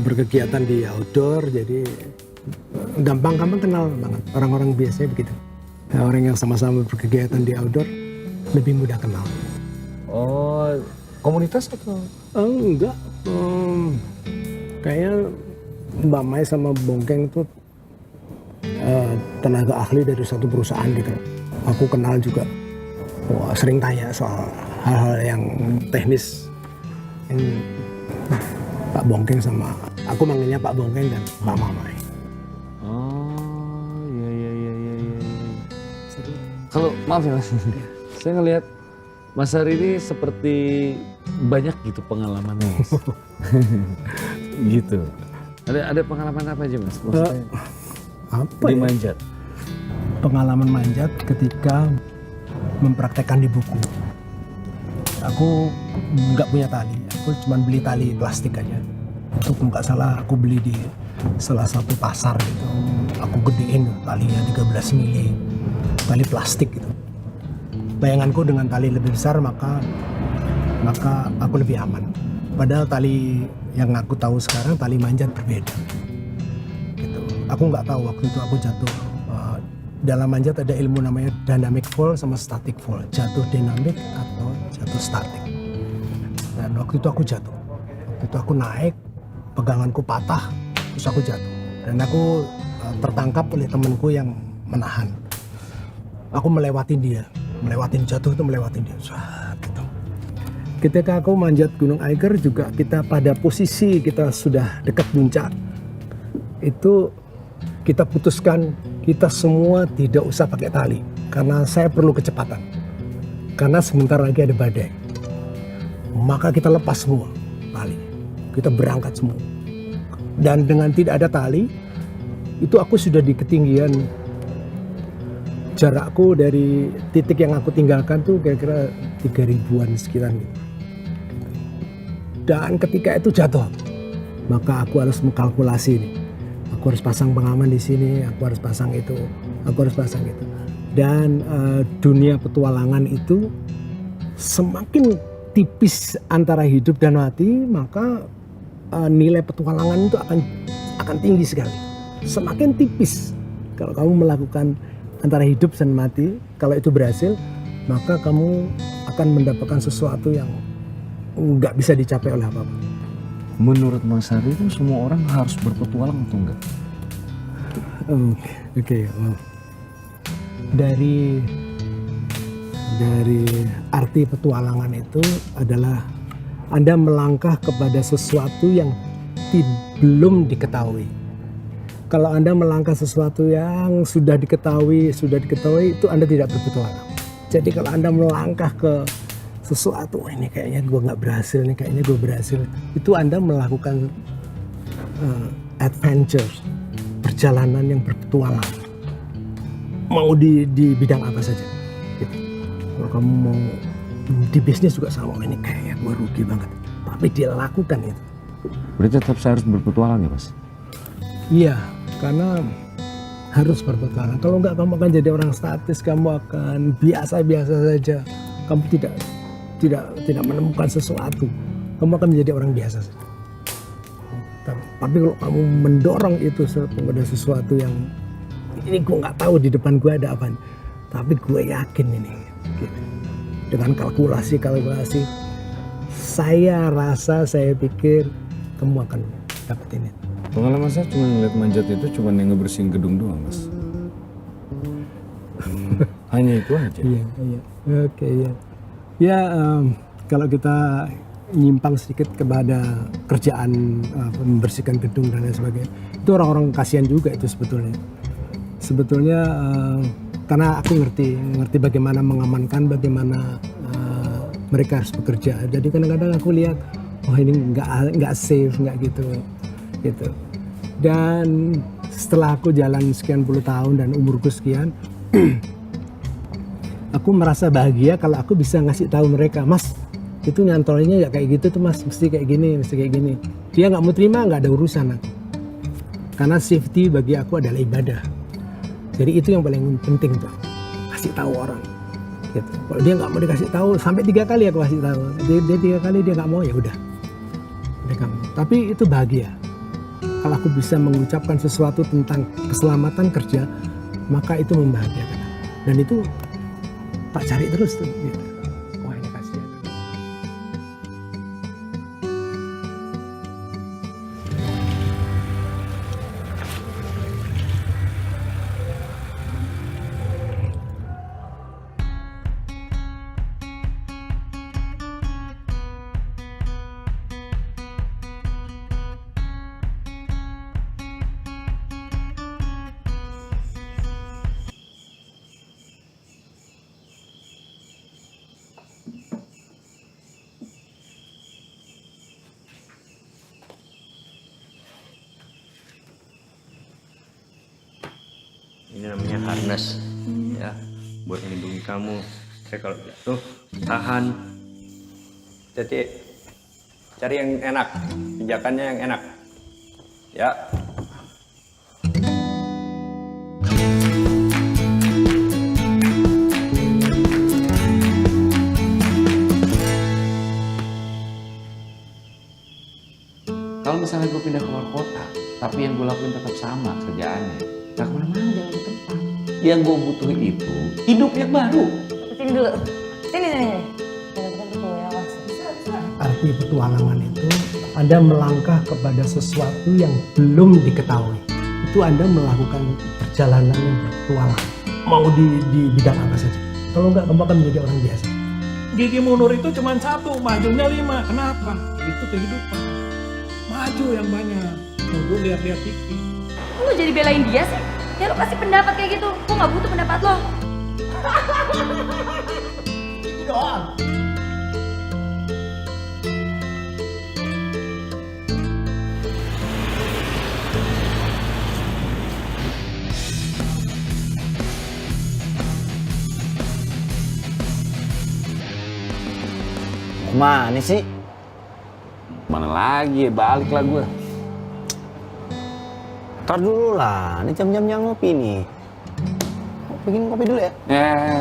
S12: berkegiatan di outdoor, jadi gampang kenal banget. Orang-orang biasanya begitu. Nah, orang yang sama-sama berkegiatan di outdoor lebih mudah kenal.
S4: Oh, komunitas atau?
S12: Enggak. Kayaknya Mbak Mai sama Bongkeng itu tenaga ahli dari satu perusahaan gitu. Aku kenal juga. Wah, sering tanya soal hal-hal yang teknis. Pak Bongkeng sama aku manggilnya Pak Bongkeng dan Pak Mamai.
S4: Oh, iya. Kalau maaf ya, Mas. Saya ngelihat Mas Hari ini seperti banyak gitu pengalamannya, Mas. Gitu. Ada pengalaman apa aja, Mas? Maksudnya
S12: Apa
S4: di
S12: ya?
S4: manjat.
S12: Pengalaman manjat ketika mempraktekkan di buku. Aku nggak punya tali, aku cuma beli tali plastik aja. Itu nggak salah aku beli di salah satu pasar gitu. Aku gedein talinya 13 mili, tali plastik gitu. Bayanganku dengan tali lebih besar maka aku lebih aman. Padahal tali yang aku tahu sekarang tali manjat berbeda. Gitu. Aku nggak tahu waktu itu aku jatuh. Dalam manjat ada ilmu namanya dynamic fall sama static fall. Jatuh dinamik atau jatuh statik. Dan waktu itu aku jatuh. Waktu itu aku naik, peganganku patah, terus aku jatuh. Dan aku tertangkap oleh temanku yang menahan. Aku melewatin dia. Jatuh itu melewatin dia. Gitu. Ketika aku manjat Gunung Eiger juga kita pada posisi kita sudah dekat puncak. Itu kita putuskan kita semua tidak usah pakai tali karena saya perlu kecepatan. Karena sebentar lagi ada badai. Maka kita lepas semua tali. Kita berangkat semua. Dan dengan tidak ada tali, itu aku sudah di ketinggian jarakku dari titik yang aku tinggalkan tuh kira-kira 3000-an sekitar gitu. Dan ketika itu jatuh, maka aku harus mengkalkulasi nih. Aku harus pasang pengaman di sini, aku harus pasang itu, aku harus pasang itu. Dan dunia petualangan itu semakin tipis antara hidup dan mati, maka nilai petualangan itu akan tinggi sekali. Semakin tipis kalau kamu melakukan antara hidup dan mati, kalau itu berhasil, maka kamu akan mendapatkan sesuatu yang nggak bisa dicapai oleh apapun.
S4: Menurut Mas Hari itu semua orang harus berpetualang atau enggak?
S12: Oke. Dari arti petualangan itu adalah Anda melangkah kepada sesuatu yang belum diketahui. Kalau Anda melangkah sesuatu yang sudah diketahui itu Anda tidak berpetualang. Jadi kalau Anda melangkah ke sesuatu, ini kayaknya gue nggak berhasil, ini kayaknya gue berhasil, itu Anda melakukan adventure, perjalanan yang berpetualang. Mau di bidang apa saja. Gitu. Kalau kamu mau di bisnis juga sama, ini kayaknya gue rugi banget, tapi dia lakukan itu.
S4: Berarti tetap saya harus berpetualang ya, Mas?
S12: Iya, karena harus berpetualang. Kalau enggak kamu akan jadi orang statis, kamu akan biasa-biasa saja. Kamu tidak menemukan sesuatu. Kamu akan menjadi orang biasa saja. Tapi kalau kamu mendorong itu kepada sesuatu yang ini gue nggak tahu di depan gue ada apa, tapi gue yakin ini. Gitu. Dengan kalkulasi, saya pikir kamu akan dapetin itu.
S4: Pengalaman saya cuma ngeliat manjat itu cuma yang ngebersihin gedung doang, Mas. Hanya itu aja.
S12: Iya. Oke, iya. Ya, kalau kita nyimpang sedikit kepada kerjaan membersihkan gedung dan lain sebagainya, itu orang-orang kasihan juga itu sebetulnya. Karena aku ngerti bagaimana mengamankan, bagaimana
S16: mereka harus bekerja. Jadi kadang-kadang aku lihat, oh ini nggak safe, nggak gitu. Dan setelah aku jalan sekian puluh tahun dan umurku sekian, aku merasa bahagia kalau aku bisa ngasih tahu mereka, Mas, itu nyantolnya ya kayak gitu tuh Mas, mesti kayak gini, mesti kayak gini. Dia nggak mau terima, nggak ada urusan aku. Karena safety bagi aku adalah ibadah. Jadi itu yang paling penting tuh, kasih tahu orang. Gitu. Kalau dia nggak mau dikasih tahu, sampai 3 kali aku kasih tahu. Dia 3 kali dia nggak mau, ya udah. Tapi itu bahagia. Kalau aku bisa mengucapkan sesuatu tentang keselamatan kerja, maka itu membahagiakan. Dan itu tak cari terus tuh. Gitu. Wah ini kasihan.
S3: Ini namanya harness, ya, buat melindungi kamu. Saya kalau jatuh tahan. Jadi cari yang enak, pijakannya yang enak, ya.
S1: Kalau misalnya gue pindah keluar kota, tapi yang gue lakuin tetap sama kerjaannya, gak kemana-mana, jalan di tempat. Yang gue butuh itu hidup yang baru.
S5: Sini dulu. Sini.
S16: Arti petualangan itu Anda melangkah kepada sesuatu yang belum diketahui. Itu Anda melakukan perjalanan yang berpetualang. Mau di bidang apa saja. Kalau nggak, kamu akan menjadi orang biasa.
S17: Gigi mundur itu cuma 1, majunya 5. Kenapa? Itu kehidupan. Maju yang banyak. Mundur lihat-lihat dikit.
S5: Lu jadi belain dia sih? Ya lu kasih pendapat kayak gitu. Gua nggak butuh pendapat lo.
S7: Itu doang.
S3: Mana sih?
S1: Mana lagi, baliklah gue.
S3: Ntar dulu lah, ini jam-jamnya ngopi nih. Bikin kopi dulu ya?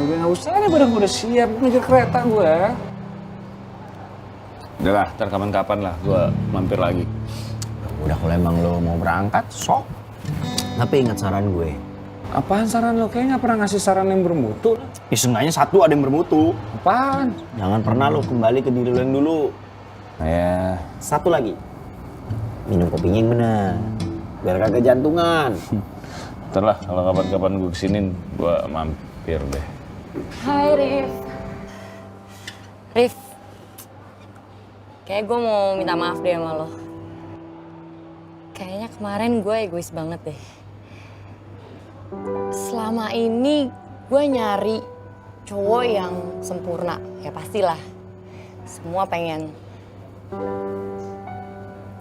S1: Gue nggak usah, nih barang gue udah siap, gue ngejar kereta gue. Udah lah, ntar kapan-kapan lah gue mampir lagi.
S3: Udah kalau emang lo mau berangkat, sok. Tapi ingat saran gue.
S1: Apaan saran lo? Kayaknya nggak pernah ngasih saran yang bermutu.
S3: Ya seenggaknya 1 ada yang bermutu.
S1: Apaan?
S3: Jangan pernah lo kembali ke diri lo yang dulu.
S1: Ya.
S3: 1 lagi. Minum kopinya yang benar. Biar kagak jantungan.
S1: Ntar lah, kalau kapan-kapan gue kesini, gue mampir deh.
S5: Hai Rif. Rif. Kayak gue mau minta maaf deh sama lo. Kayaknya kemarin gue egois banget deh. Selama ini gue nyari cowok yang sempurna. Ya pastilah. Semua pengen.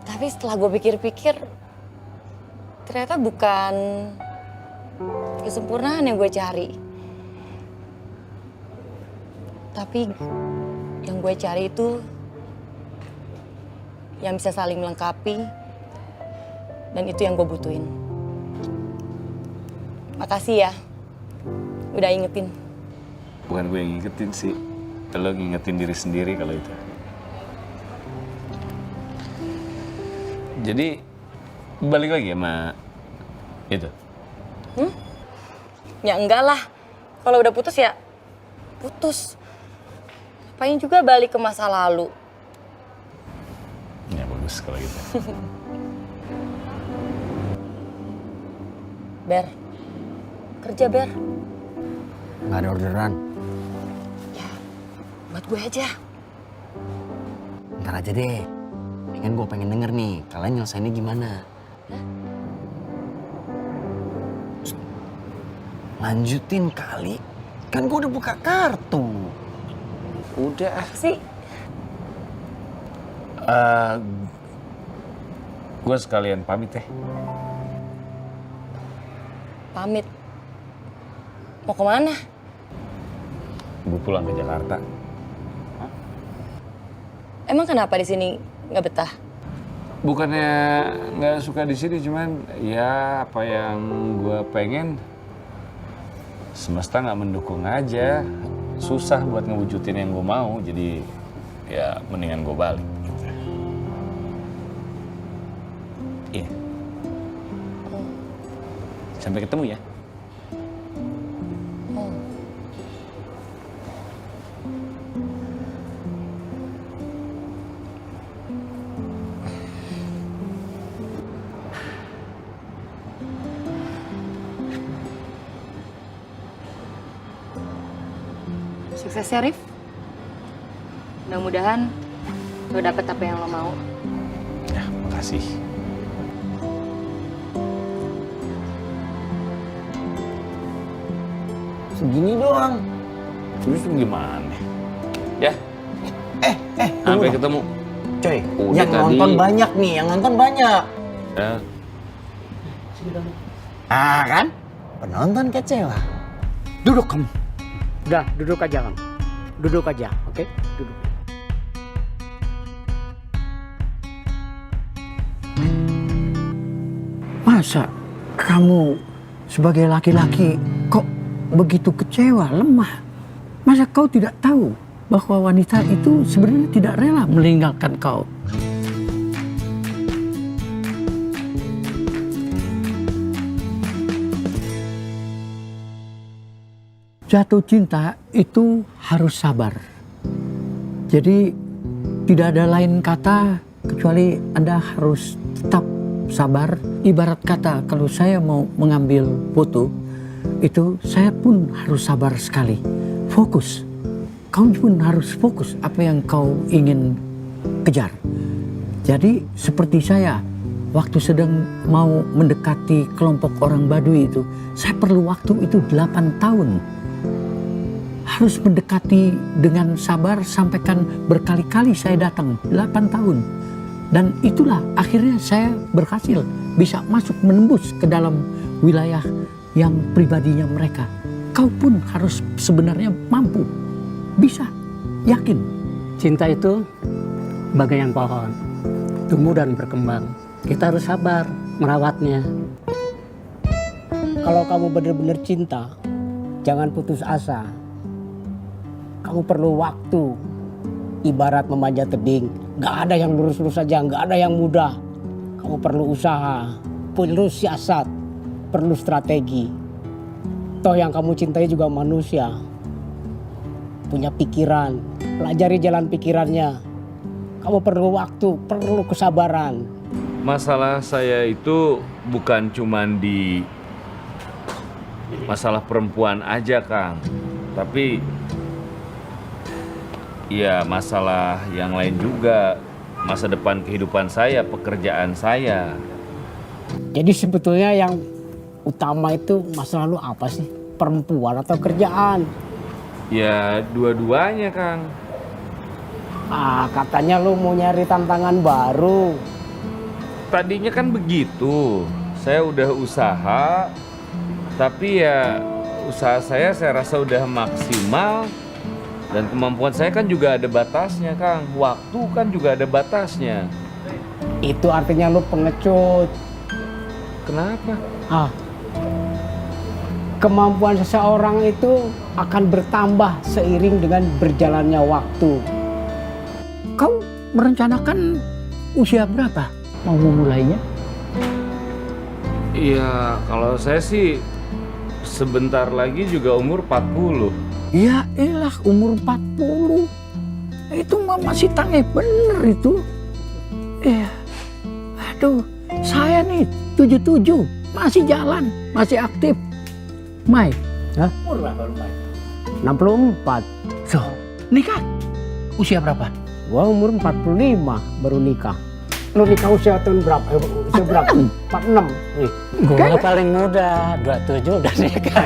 S5: Tapi setelah gue pikir-pikir, ternyata bukan kesempurnaan yang gue cari. Tapi yang gue cari itu yang bisa saling melengkapi, dan itu yang gue butuhin. Makasih ya, udah ingetin.
S1: Bukan gue yang ngingetin sih, lo ngingetin diri sendiri kalau itu. Jadi, balik lagi sama itu?
S5: Ya enggak lah, kalau udah putus ya putus. Ngapain juga balik ke masa lalu.
S1: Ya bagus kalau gitu.
S5: Ber, kerja Ber.
S3: Nggak ada orderan.
S5: Ya, buat gue aja.
S3: Ntar aja deh. Ini kan gue pengen denger nih, kalian nyelesainnya gimana? Lanjutin kali. Kan gue udah buka kartu.
S1: Udah.
S5: Sih.
S1: Gue sekalian pamit ya.
S5: Pamit. Mau kemana?
S1: Gue pulang ke Jakarta.
S5: Emang kenapa di sini nggak betah?
S1: Bukannya nggak suka di sini, cuman ya apa yang gue pengen semesta nggak mendukung aja. Susah buat ngewujudin yang gue mau, jadi ya mendingan gue balik. Iya. Sampai ketemu ya.
S5: Sukses ya, Rif. Mudah-mudahan lo dapet apa yang lo mau.
S1: Ya, makasih.
S7: Segini doang.
S1: Terus gimana? Ya.
S7: Tunggu
S1: Sampai
S7: dong.
S1: ketemu.
S7: Coy,
S1: Udah
S7: yang
S1: tadi.
S7: nonton banyak nih, yang nonton banyak.
S1: Ya.
S7: Ah kan? Penonton kecewa.
S12: Duduk kamu. Udah, duduk aja kamu. Duduk aja, oke? Duduk.
S11: Masa kamu sebagai laki-laki kok begitu kecewa, lemah? Masa kau tidak tahu bahwa wanita itu sebenarnya tidak rela meninggalkan kau? Jatuh cinta itu harus sabar. Jadi tidak ada lain kata kecuali Anda harus tetap sabar. Ibarat kata kalau saya mau mengambil foto, itu saya pun harus sabar sekali. Fokus. Kau pun harus fokus apa yang kau ingin kejar. Jadi seperti saya, waktu sedang mau mendekati kelompok orang Baduy itu, saya perlu waktu itu 8 tahun. Harus mendekati dengan sabar, sampaikan berkali-kali saya datang, 8 tahun. Dan itulah akhirnya saya berhasil bisa masuk menembus ke dalam wilayah yang pribadinya mereka. Kau pun harus sebenarnya mampu, bisa, yakin.
S12: Cinta itu bagaikan pohon, tumbuh dan berkembang. Kita harus sabar merawatnya.
S18: Kalau kamu benar-benar cinta, jangan putus asa. Kamu perlu waktu, ibarat memanjat tebing. Gak ada yang lurus-lurus saja, gak ada yang mudah. Kamu perlu usaha, perlu siasat, perlu strategi. Toh yang kamu cintai juga manusia. Punya pikiran, pelajari jalan pikirannya. Kamu perlu waktu, perlu kesabaran.
S1: Masalah saya itu bukan cuman di masalah perempuan aja, Kang. Tapi ya masalah yang lain juga. Masa depan kehidupan saya, pekerjaan saya.
S18: Jadi sebetulnya yang utama itu masa lalu apa sih? Perempuan atau kerjaan?
S1: Ya dua-duanya, Kang.
S18: Katanya lu mau nyari tantangan baru.
S1: Tadinya kan begitu. Saya udah usaha, tapi ya usaha saya rasa udah maksimal. Dan kemampuan saya kan juga ada batasnya, Kang. Waktu kan juga ada batasnya.
S18: Itu artinya lu pengecut.
S1: Kenapa?
S18: Kemampuan seseorang itu akan bertambah seiring dengan berjalannya waktu.
S11: Kau merencanakan usia berapa mau memulainya?
S1: Iya, kalau saya sih sebentar lagi juga umur 40.
S11: Ya elah, umur 40. Itu masih tangeh bener itu. Aduh, saya nih 77, masih jalan, masih aktif. Mai,
S18: Umur berapa lu, Mai? 64.
S11: So, nikah usia berapa?
S18: Gua umur 45 baru nikah. Lu nikah usia tahun berapa? Usia berapa? 46.
S12: Gue paling muda, 27 udah nikah.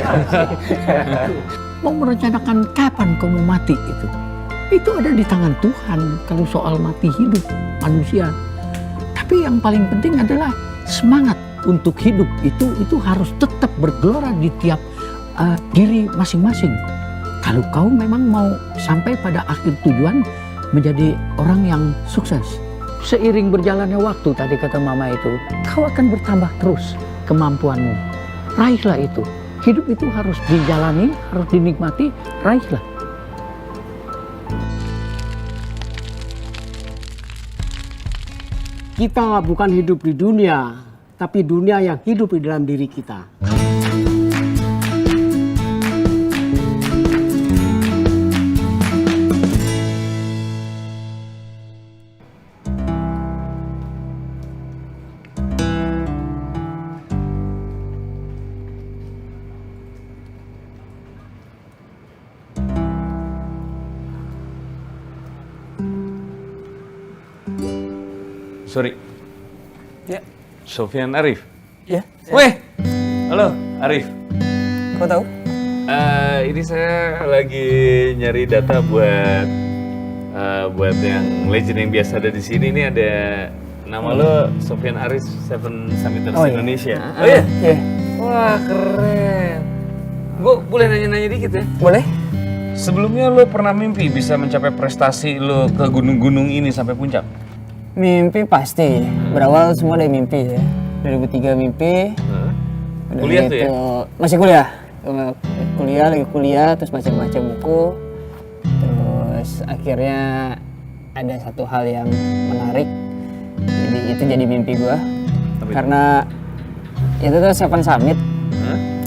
S11: Mau merencanakan kapan kau mau mati itu? Itu ada di tangan Tuhan kalau soal mati hidup manusia. Tapi yang paling penting adalah semangat untuk hidup itu harus tetap bergelora di tiap diri masing-masing. Kalau kau memang mau sampai pada akhir tujuan menjadi orang yang sukses. Seiring berjalannya waktu, tadi kata mama itu, kau akan bertambah terus kemampuanmu. Raihlah itu. Hidup itu harus dijalani, harus dinikmati, raihlah.
S18: Kita bukan hidup di dunia, tapi dunia yang hidup di dalam diri kita.
S1: Sorry.
S2: Ya.
S1: Sofyan Arif.
S2: Ya.
S1: Weh. Halo, Arif.
S2: Kau tahu?
S1: Ini saya lagi nyari data buat yang legend yang biasa ada di sini. Ini ada nama lo Sofyan Arif, Seven Summiters Indonesia. Oh iya?
S2: Iya.
S1: Wah, keren. Gue boleh nanya-nanya dikit ya?
S2: Boleh.
S1: Sebelumnya lo pernah mimpi bisa mencapai prestasi lo ke gunung-gunung ini sampai puncak?
S13: Mimpi pasti. Berawal semua dari mimpi ya. 2003 mimpi. Udah
S1: Kuliah tuh
S13: gitu,
S1: ya?
S13: Masih kuliah. Lagi kuliah, terus baca-baca buku. Terus akhirnya ada satu hal yang menarik. Jadi itu jadi mimpi gua. Karena itu tuh Seven Summit.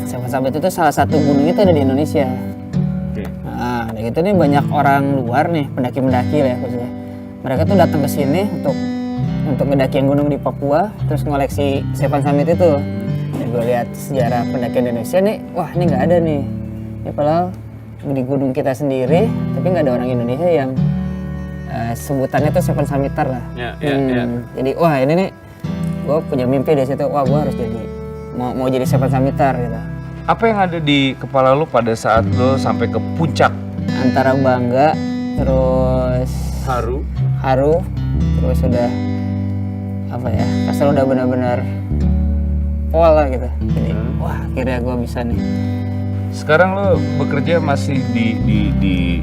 S13: Seven Summit itu salah satu gunung itu ada di Indonesia. Nah, dari itu nih banyak orang luar nih, pendaki-pendaki lah ya khususnya. Mereka tuh datang ke sini untuk ngedakiin gunung di Papua, terus ngoleksi Seven Summit itu. Dan gue lihat sejarah pendakian Indonesia nih, wah ini nggak ada nih. Ini padahal di gunung kita sendiri, tapi nggak ada orang Indonesia yang sebutannya tuh Seven Summiter lah. Jadi wah ini nih, gue punya mimpi dari situ. Wah gue harus jadi mau jadi Seven Summiter gitu.
S1: Apa yang ada di kepala lo pada saat lo sampai ke puncak?
S13: Antara bangga, terus haru, terus udah apa ya? Kasar udah benar-benar pol lah gitu. Jadi wah akhirnya gue bisa nih.
S1: Sekarang lo bekerja masih di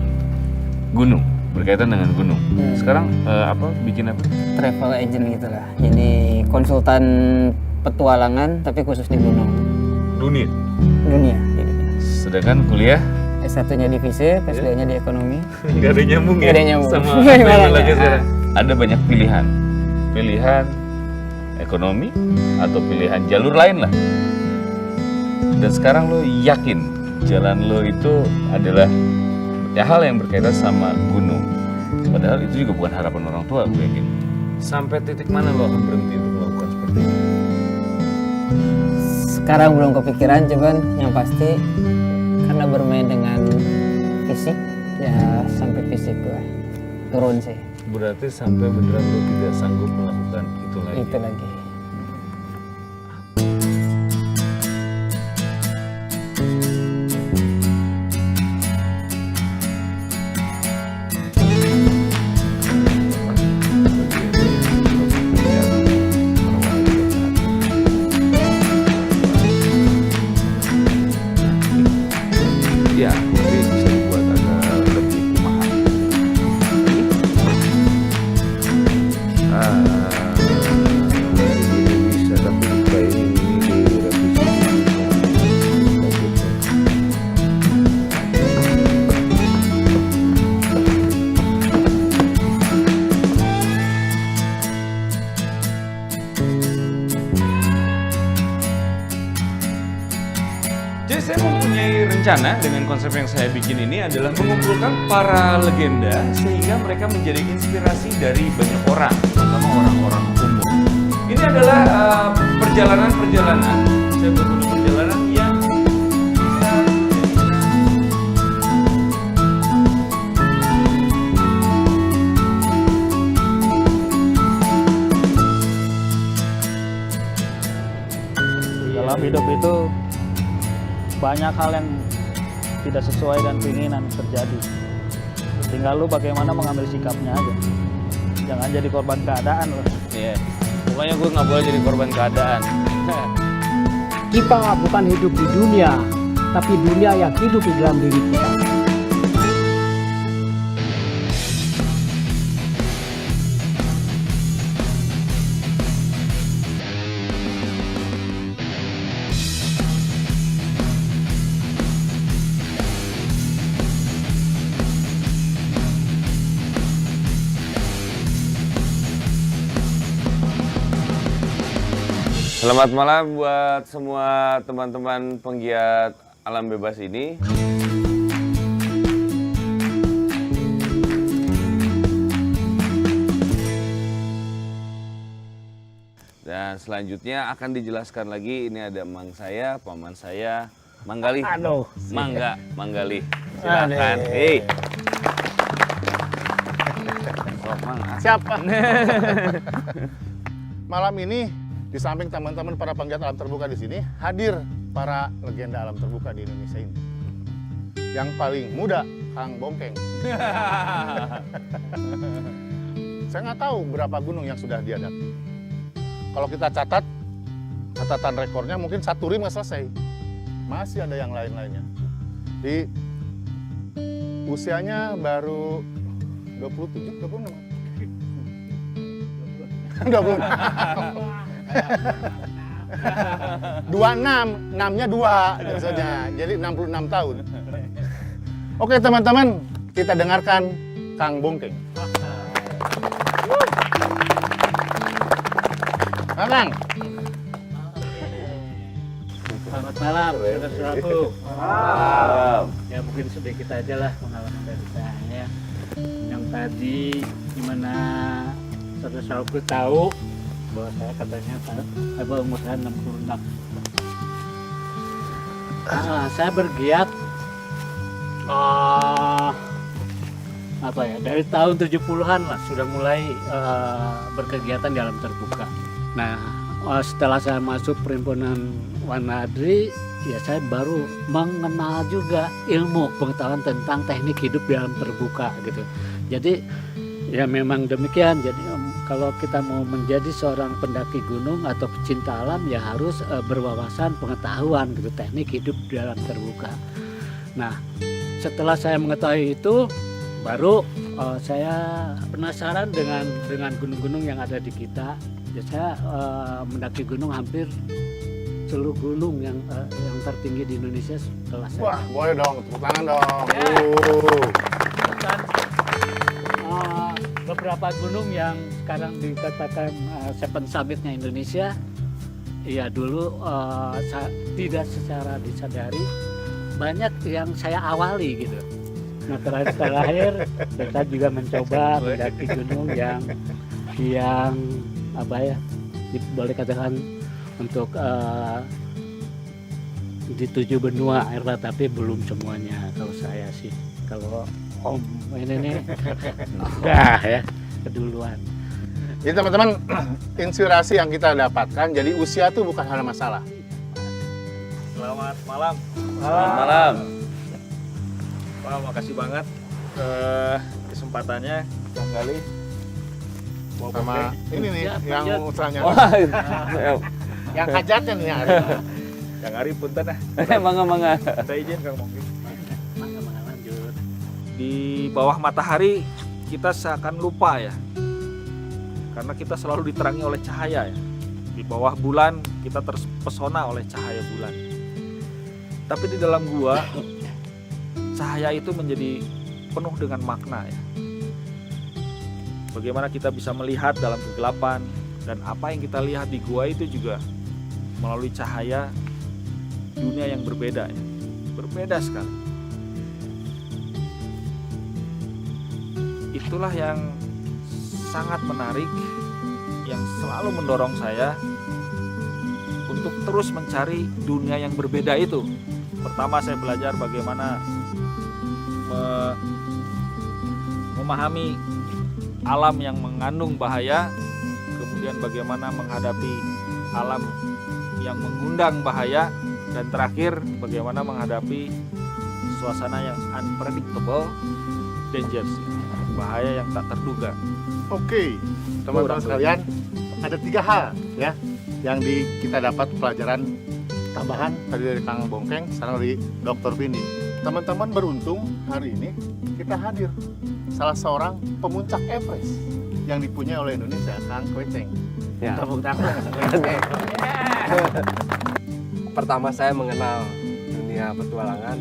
S1: gunung, berkaitan dengan gunung. Sekarang bikin apa?
S13: Travel agent gitu lah. Jadi konsultan petualangan tapi khusus di gunung.
S1: Dunia.
S13: Jadi.
S1: Sedangkan kuliah?
S13: S1-nya di FISIP, S2-nya di ekonomi.
S1: Gak ada nyambung ya?
S13: Gak ada nyambung.
S1: Sama apa yang lagi sekarang. Ada banyak pilihan. Pilihan ekonomi atau pilihan jalur lain lah. Dan sekarang lo yakin jalan lo itu adalah ya hal yang berkaitan sama gunung. Padahal itu juga bukan harapan orang tua, gue yakin. Sampai titik mana lo akan berhenti untuk melakukan seperti itu?
S13: Sekarang belum kepikiran, cuman yang pasti karena bermain dengan fisik, ya sampai fisik gue turun sih.
S1: Berarti sampai beneran lo tidak sanggup melakukan itu lagi?
S13: Itu lagi.
S1: Ya, tapi bisa dibuat agak lebih mahal. Bisa, tapi kayak ini direvisi. Jadi saya mempunyai rencana dengan konsep yang saya bikin ini adalah mengumpulkan para legenda sehingga mereka menjadi inspirasi dari banyak orang, terutama orang-orang umum. Ini adalah perjalanan-perjalanan, saya berburu perjalanan yang bisa
S9: Dalam hidup itu banyak hal yang tidak sesuai dengan keinginan terjadi. Tinggal lu bagaimana mengambil sikapnya aja. Jangan jadi korban keadaan lo.
S4: Iya. Pokoknya gue nggak boleh jadi korban keadaan.
S18: Kita bukan hidup di dunia, tapi dunia yang hidup di dalam diri kita.
S4: Selamat malam buat semua teman-teman penggiat alam bebas ini. Dan selanjutnya akan dijelaskan lagi, ini ada mang saya, paman saya, Manggali.
S18: Aduh.
S4: Manggali. Silakan. Hei.
S19: Siapa? Malam ini di samping teman-teman para penggiat alam terbuka di sini, hadir para legenda alam terbuka di Indonesia ini. Yang paling muda, Kang Bongkeng. Saya nggak tahu berapa gunung yang sudah dia daki. Kalau kita catat, catatan rekornya mungkin 1 rim nggak selesai. Masih ada yang lain-lainnya. Di usianya baru 27, 26. 26. 26, 6-nya 2 maksudnya. Jadi 66 tahun. Oke teman-teman, kita dengarkan Kang Bongkeng. Kang.
S12: Selamat malam, saudara-saudaraku.
S4: Malam.
S12: Ya mungkin sedikit aja lah pengalaman dari saya. Yang tadi gimana saudara-saudaraku tahu bahwa saya katanya umur saya 66. Saya bergiat dari tahun 70-an lah sudah mulai berkegiatan di alam terbuka. Nah, setelah saya masuk perhimpunan Wanadri, ya saya baru mengenal juga ilmu pengetahuan tentang teknik hidup di alam terbuka gitu. Jadi ya memang demikian. Jadi kalau kita mau menjadi seorang pendaki gunung atau pecinta alam ya harus berwawasan pengetahuan gitu teknik hidup di alam terbuka. Nah, setelah saya mengetahui itu baru saya penasaran dengan gunung-gunung yang ada di kita. Ya, saya mendaki gunung hampir seluruh gunung yang tertinggi di Indonesia setelah saya.
S19: Wah, boleh dong, tepuk tangan dong.
S12: Beberapa gunung yang sekarang dikatakan Seven Summit-nya Indonesia, ya dulu tidak secara disadari banyak yang saya awali gitu. Nah terakhir saya juga mencoba mendaki gunung yang apa ya, boleh katakan untuk di 7 benua air, tapi belum semuanya kalau saya sih. Kalau Om ini nih udah ya keduluan.
S19: Jadi teman-teman, inspirasi yang kita dapatkan, jadi usia itu bukan hal masalah.
S15: Selamat malam.
S4: Selamat malam.
S15: Wah, makasih banget kesempatannya Kang Gali.
S19: Sama ini nih yang ultranya. Yang hajatnya nih Ari.
S15: Kang Ari punten ah.
S4: Mangga.
S15: Kita izin Kang Bongkeng. Di bawah matahari kita seakan lupa ya, karena kita selalu diterangi oleh cahaya ya. Di bawah bulan kita terpesona oleh cahaya bulan. Tapi di dalam gua cahaya itu menjadi penuh dengan makna ya. Bagaimana kita bisa melihat dalam kegelapan, dan apa yang kita lihat di gua itu juga melalui cahaya dunia yang berbeda ya. Berbeda sekali. Itulah yang sangat menarik, yang selalu mendorong saya untuk terus mencari dunia yang berbeda itu. Pertama saya belajar bagaimana memahami alam yang mengandung bahaya, kemudian bagaimana menghadapi alam yang mengundang bahaya, dan terakhir bagaimana menghadapi suasana yang unpredictable dangerous, bahaya yang tak terduga.
S19: Oke, teman-teman sekalian, ada 3 hal ya yang kita dapat pelajaran tambahan tadi dari Kang Bongkeng, sekarang dari Dr. Vindi. Teman-teman beruntung hari ini kita hadir salah seorang pemuncak Everest yang dipunyai oleh Indonesia, Kang Kweceng.
S13: Ya.
S19: Tepuk tangan.
S13: Pertama saya mengenal dunia petualangan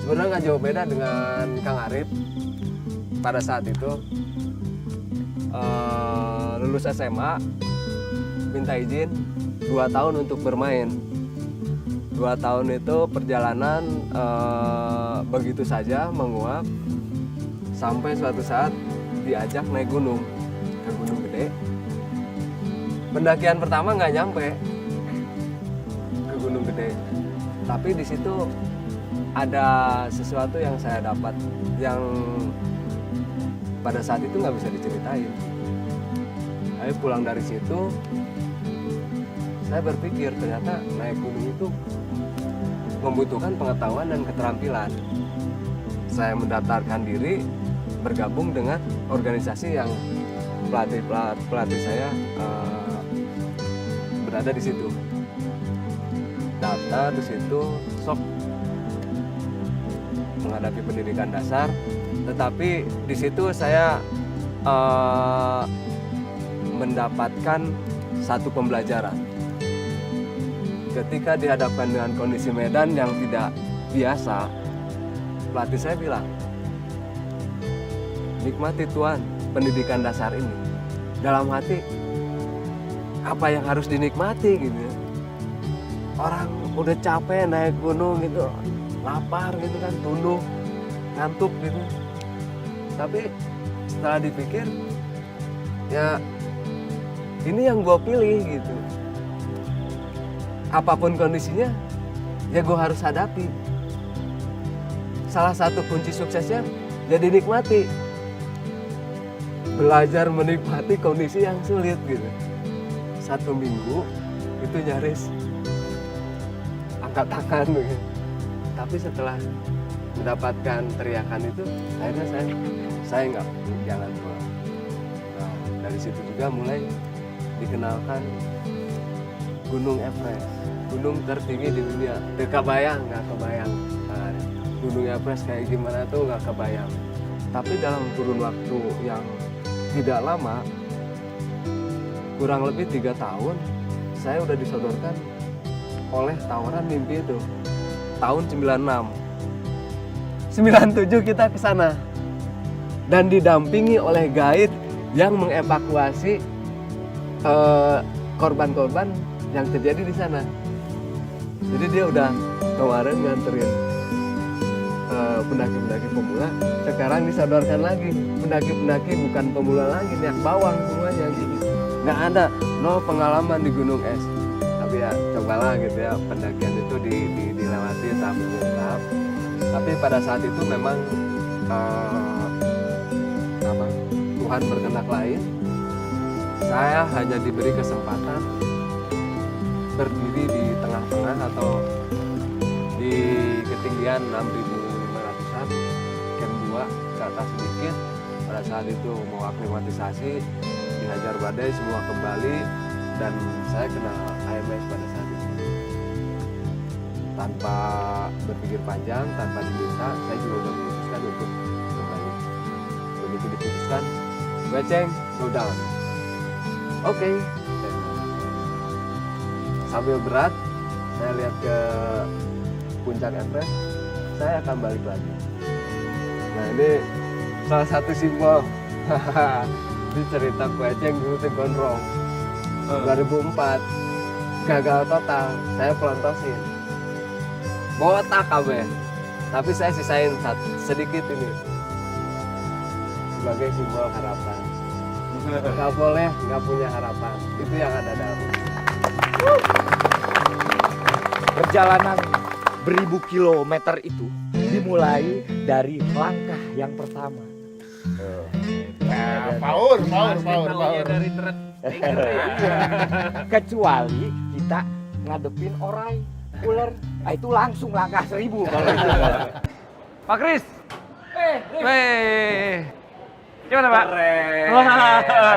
S13: sebenarnya nggak jauh beda dengan Kang Arif. Pada saat itu lulus SMA, minta izin 2 tahun untuk bermain. 2 tahun itu perjalanan begitu saja menguap sampai suatu saat diajak naik gunung ke Gunung Gede. Pendakian pertama nggak nyampe ke Gunung Gede, tapi di situ ada sesuatu yang saya dapat yang pada saat itu nggak bisa diceritain. Saya pulang dari situ, saya berpikir ternyata naik gunung itu membutuhkan pengetahuan dan keterampilan. Saya mendaftarkan diri bergabung dengan organisasi yang pelatih saya berada di situ. Daftar di situ, sok menghadapi pendidikan dasar, tetapi di situ saya mendapatkan satu pembelajaran. Ketika dihadapkan dengan kondisi medan yang tidak biasa, pelatih saya bilang, nikmati Tuan pendidikan dasar ini. Dalam hati, apa yang harus dinikmati gitu ya. Orang udah capek naik gunung gitu, lapar gitu kan, tunduk, ngantuk gitu. Tapi setelah dipikir, ya ini yang gue pilih gitu. Apapun kondisinya, ya gue harus hadapi. Salah satu kunci suksesnya, jadi nikmati. Belajar menikmati kondisi yang sulit gitu. 1 minggu itu nyaris angkat tangan gitu. Tapi setelah mendapatkan teriakan itu, akhirnya saya nggak jalan keluar. Nah, dari situ juga mulai dikenalkan Gunung Everest, gunung tertinggi di dunia. Nggak kebayang. Nah, Gunung Everest kayak gimana tuh nggak kebayang. Tapi dalam kurun waktu yang tidak lama, kurang lebih 3 tahun, saya udah disodorkan oleh tawaran mimpi itu. Tahun 96. 97 kita ke sana. Dan didampingi oleh guide yang mengevakuasi korban-korban yang terjadi di sana. Jadi dia udah kemarin nganterin pendaki-pendaki pemula, sekarang disodorkan lagi pendaki-pendaki bukan pemula lagi, nih bawang semuanya gitu. Nggak ada, no pengalaman di gunung es. Tapi ya cobalah gitu ya, pendakian itu dilewati tahap demi tahap. Tapi pada saat itu memang Tuhan berkehendak lain. Saya hanya diberi kesempatan berdiri di tengah-tengah atau di ketinggian 6.500-an, camp 2 ke atas sedikit. Pada saat itu mau aklimatisasi, dihajar badai, semua kembali, dan saya kena AMS pada saat itu. Tanpa berpikir panjang, tanpa diminta, saya juga sudah memutuskan untuk kembali. Begitu diputuskan, Kweceng, go down. Oke. Sambil berat, saya lihat ke puncak Everest, saya akan balik lagi. Nah ini salah satu simbol. Ini cerita Kweceng dulu di Gondrong. 2004, gagal total, saya pelontosin. Botak kabeh. Tapi saya sisain sedikit ini. Sebagai simbol harapan. Gak boleh gak punya harapan. Itu yang ada dalam.
S20: Perjalanan beribu kilometer itu dimulai dari langkah yang pertama.
S19: Power.
S20: Dari kecuali kita ngadepin orang ular, itu langsung langkah 1000 kalau itu.
S4: Pak Kris, Weh. Gimana, Pak?
S10: Keren.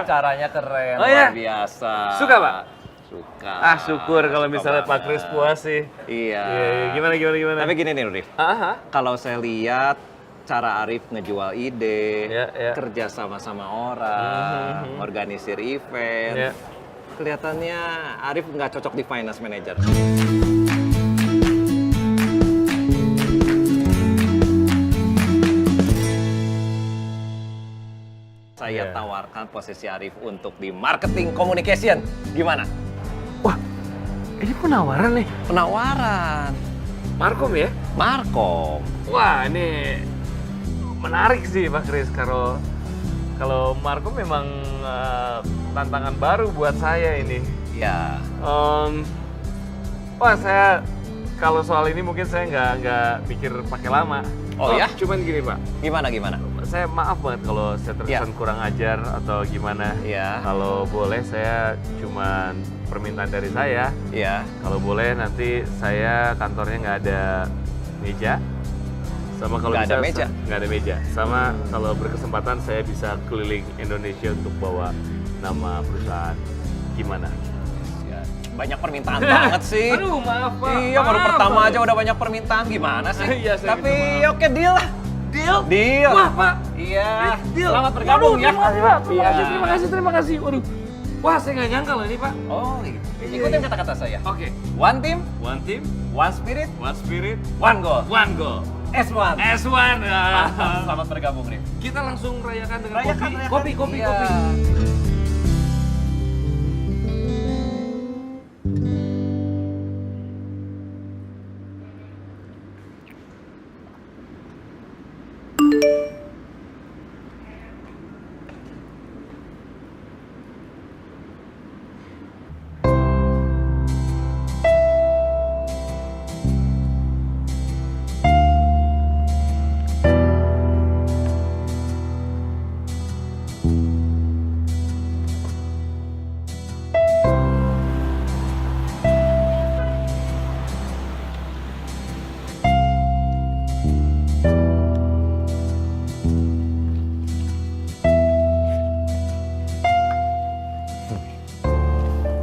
S10: Acaranya keren,
S4: Oh, iya?
S10: luar biasa.
S4: Suka, Pak?
S10: Suka.
S4: Ah, syukur kalau misalnya Pak Kris puas sih.
S10: Iya.
S4: Gimana?
S10: Tapi gini nih, Rif. Kalau saya lihat cara Arif ngejual ide, kerja sama orang, organisir event, kelihatannya Arif nggak cocok di finance manager. Saya tawarkan posisi Arif untuk di marketing communication. Gimana?
S4: Ini penawaran nih?
S10: Penawaran.
S4: Markom ya?
S10: Markom.
S4: Wah, ini menarik sih Pak Kris. Kalau Markom memang tantangan baru buat saya ini.
S10: Ya.
S4: Wah, saya kalau soal ini mungkin saya nggak pikir pakai lama.
S10: Oh ya?
S4: Cuman gini Pak.
S10: Gimana?
S4: Saya maaf banget kalau saya terkesan kurang ajar atau gimana.
S10: Iya.
S4: Kalau boleh saya cuman permintaan dari saya.
S10: Iya.
S4: Kalau boleh nanti saya kantornya nggak ada meja. Sama kalau
S10: Nggak
S4: bisa
S10: ada meja?
S4: nggak ada meja. Sama kalau berkesempatan saya bisa keliling Indonesia untuk bawa nama perusahaan. Gimana?
S10: Banyak permintaan banget sih.
S4: Aduh, maaf Pak.
S10: Iya, baru
S4: Maaf,
S10: pertama
S4: Pak.
S10: aja udah banyak permintaan, gimana sih?
S4: Iya, saya
S10: Tapi
S4: minta maaf.
S10: oke, deal lah. Deal.
S4: Wah, Pak.
S10: Iya.
S4: Deal.
S10: Selamat bergabung ya.
S4: Terima kasih, Pak.
S10: Iya.
S4: Terima kasih. Waduh. Wah, saya nggak nyangka loh ini, Pak.
S10: Oh, gitu. Ikutin kata-kata saya.
S4: Oke.
S10: One team,
S4: one
S10: spirit,
S4: one goal.
S10: S1.
S4: S1.
S10: Selamat bergabung, Rif.
S4: Kita langsung rayakan dengan
S10: Rayakan.
S4: kopi.
S10: Iya.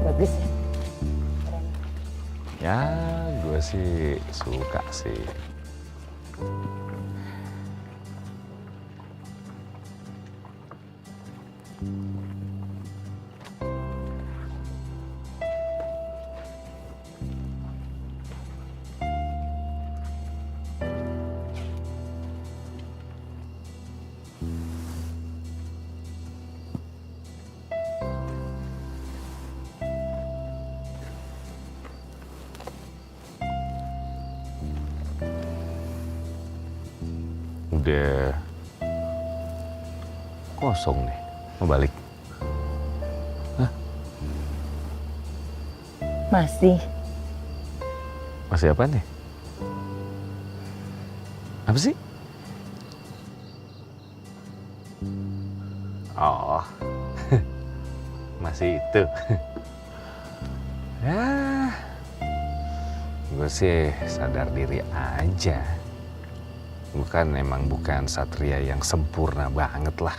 S5: Bagus ya?
S1: Ya, gue sih suka sih. Udah kosong nih, mau balik.
S5: Masih.
S1: Masih apa nih? Apa sih? Oh, masih itu. Ya, gue sih sadar diri aja. Bukan satria yang sempurna banget lah.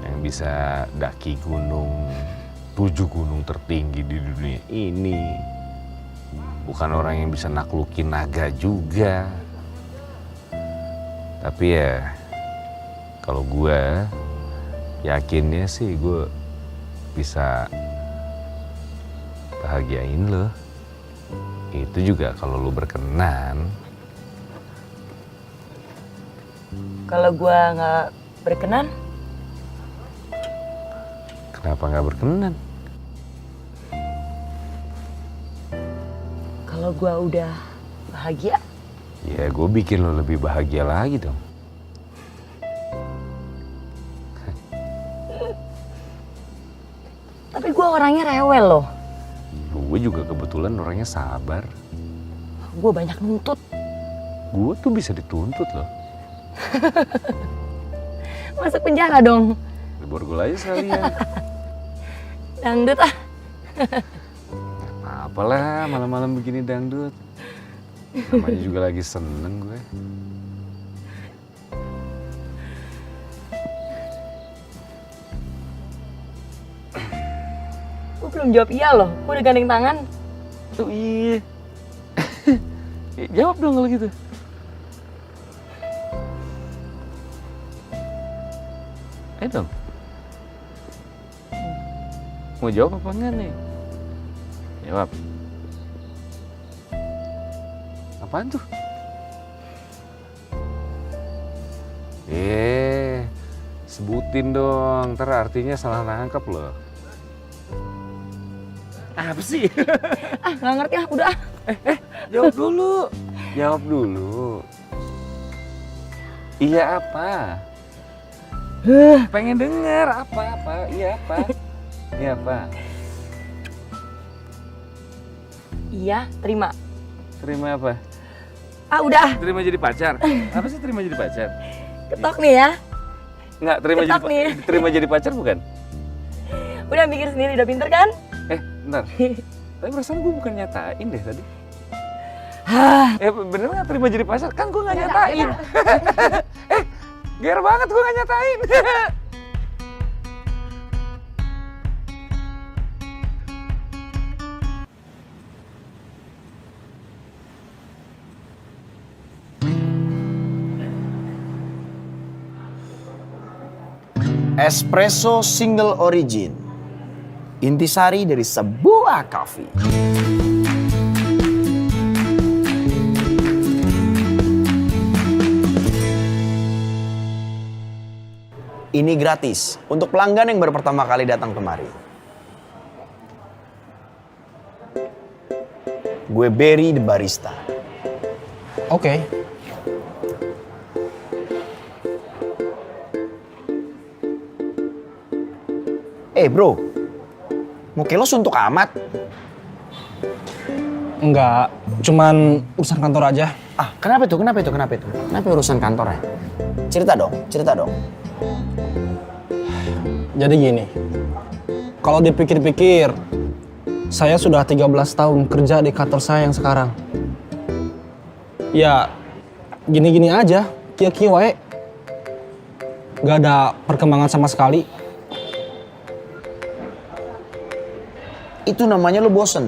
S1: Yang bisa daki gunung, 7 gunung tertinggi di dunia ini. Bukan orang yang bisa naklukin naga juga. Tapi ya, kalau gue yakinnya sih gue bisa bahagiain lo. Itu juga kalau lo berkenan.
S5: Kalau gua nggak berkenan,
S1: Kenapa nggak berkenan?
S5: kalau gua udah bahagia,
S1: Ya gue bikin lo lebih bahagia lagi dong.
S5: tapi gua orangnya rewel loh.
S1: Gue juga kebetulan orangnya sabar.
S5: Gua banyak nuntut.
S1: Gue tuh bisa dituntut loh.
S5: Masuk penjara dong.
S1: Di borgol aja sekalian.
S5: Dangdut ah.
S1: Apalah malam-malam begini dangdut. Namanya juga lagi seneng gue.
S8: Gue belum jawab iya loh, gue udah gandeng tangan.
S4: Oh iya. Jawab dong kalau gitu. Ayo dong. Mau jawab apa enggak nih? Jawab. Apaan tuh? Sebutin dong, ntar artinya salah nangkep loh. Apa sih?
S8: Nggak ngerti udah.
S4: Jawab dulu. Jawab dulu. Iya apa? Pengen denger apa? Iya apa? Iya apa?
S8: Iya, terima.
S4: Terima apa?
S8: Udah.
S4: Terima jadi pacar. Apa sih terima jadi pacar?
S8: Ketok nih ya.
S4: Nggak, terima jadi pacar bukan?
S8: Udah mikir sendiri, udah pinter kan?
S4: Bentar. Tapi perasaan gue bukan nyatain deh tadi. Bener nggak terima jadi pacar? Kan gue nggak nyatain. Ger banget gue nggak nyatain.
S7: Espresso single origin. Intisari dari sebuah kafe. Ini gratis untuk pelanggan yang baru pertama kali datang kemari. Gue Barry the Barista.
S3: Oke.
S7: Bro, muka lo suntuk amat.
S3: Enggak, cuman urusan kantor aja.
S7: Kenapa itu? Kenapa urusan kantor ya? Cerita dong.
S3: Jadi gini, kalau dipikir-pikir, saya sudah 13 tahun kerja di kantor saya yang sekarang. Ya, gini-gini aja, kia-kia wae. Gak ada perkembangan sama sekali.
S7: Itu namanya lo bosen?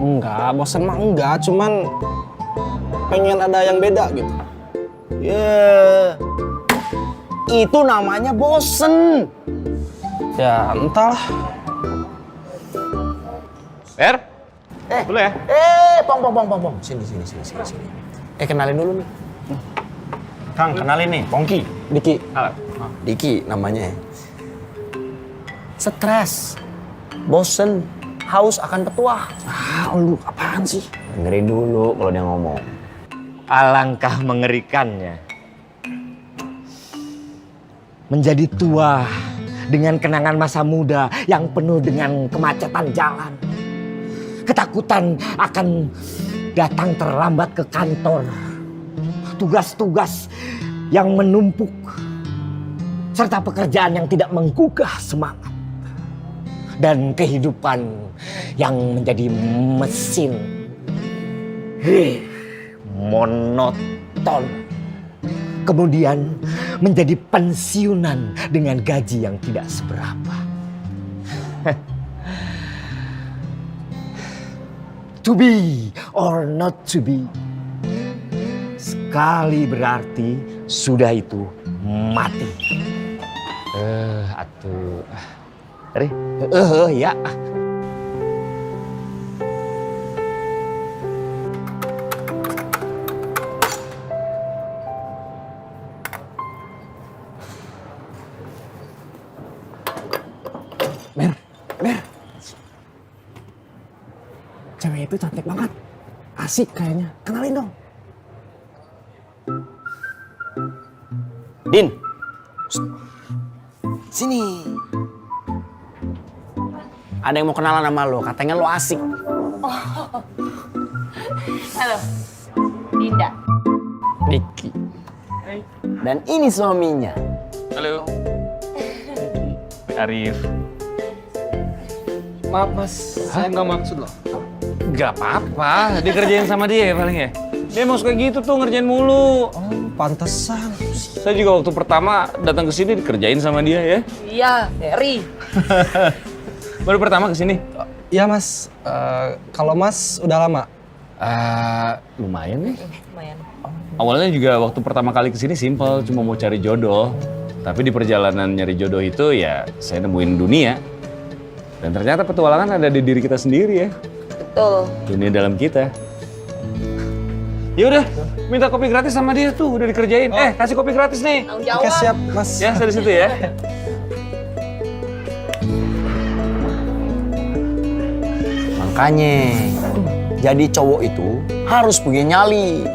S3: Enggak, bosen mah enggak, cuman pengen ada yang beda gitu.
S7: Itu namanya bosen.
S3: Ya, entahlah.
S7: Boleh ya? Pong. Sini. Kenalin dulu nih. Kang, kenalin nih, Pongki. Diki namanya. Stres, bosen, haus akan petuah. Lu apaan sih? Dengerin dulu kalau dia ngomong.
S20: Alangkah mengerikannya. Menjadi tua dengan kenangan masa muda yang penuh dengan kemacetan jalan. Ketakutan akan datang terlambat ke kantor. Tugas-tugas yang menumpuk. Serta pekerjaan yang tidak menggugah semangat. Dan kehidupan yang menjadi mesin. Monoton. Kemudian menjadi pensiunan dengan gaji yang tidak seberapa. To be or not to be. Sekali berarti sudah itu mati. Ya.
S3: Ber. Cewek itu cantik banget. Asik kayaknya. Kenalin dong.
S7: Din. Sini. Ada yang mau kenalan sama lo, katanya lo asik.
S8: Halo, Dinda.
S7: Diki. Dan ini suaminya.
S4: Halo. Arif.
S3: Maaf mas, saya nggak maksud loh.
S4: Gak apa-apa, dikerjain sama dia ya paling ya. Dia emang suka gitu tuh, ngerjain mulu.
S3: Pantesan.
S4: Saya juga waktu pertama datang ke sini dikerjain sama dia ya.
S8: Iya, Harry.
S4: Baru pertama kesini?
S21: Iya mas, kalau mas udah lama?
S4: Lumayan nih. Awalnya juga waktu pertama kali kesini simpel, cuma mau cari jodoh. Tapi di perjalanan nyari jodoh itu ya saya nemuin dunia. Dan ternyata petualangan ada di diri kita sendiri ya.
S5: Betul.
S4: Dunia dalam kita. Ya udah, minta kopi gratis sama dia tuh, udah dikerjain. Kasih kopi gratis nih.
S21: Oke siap mas.
S4: Ya, saya di situ ya.
S7: Makanya, jadi cowok itu harus punya nyali.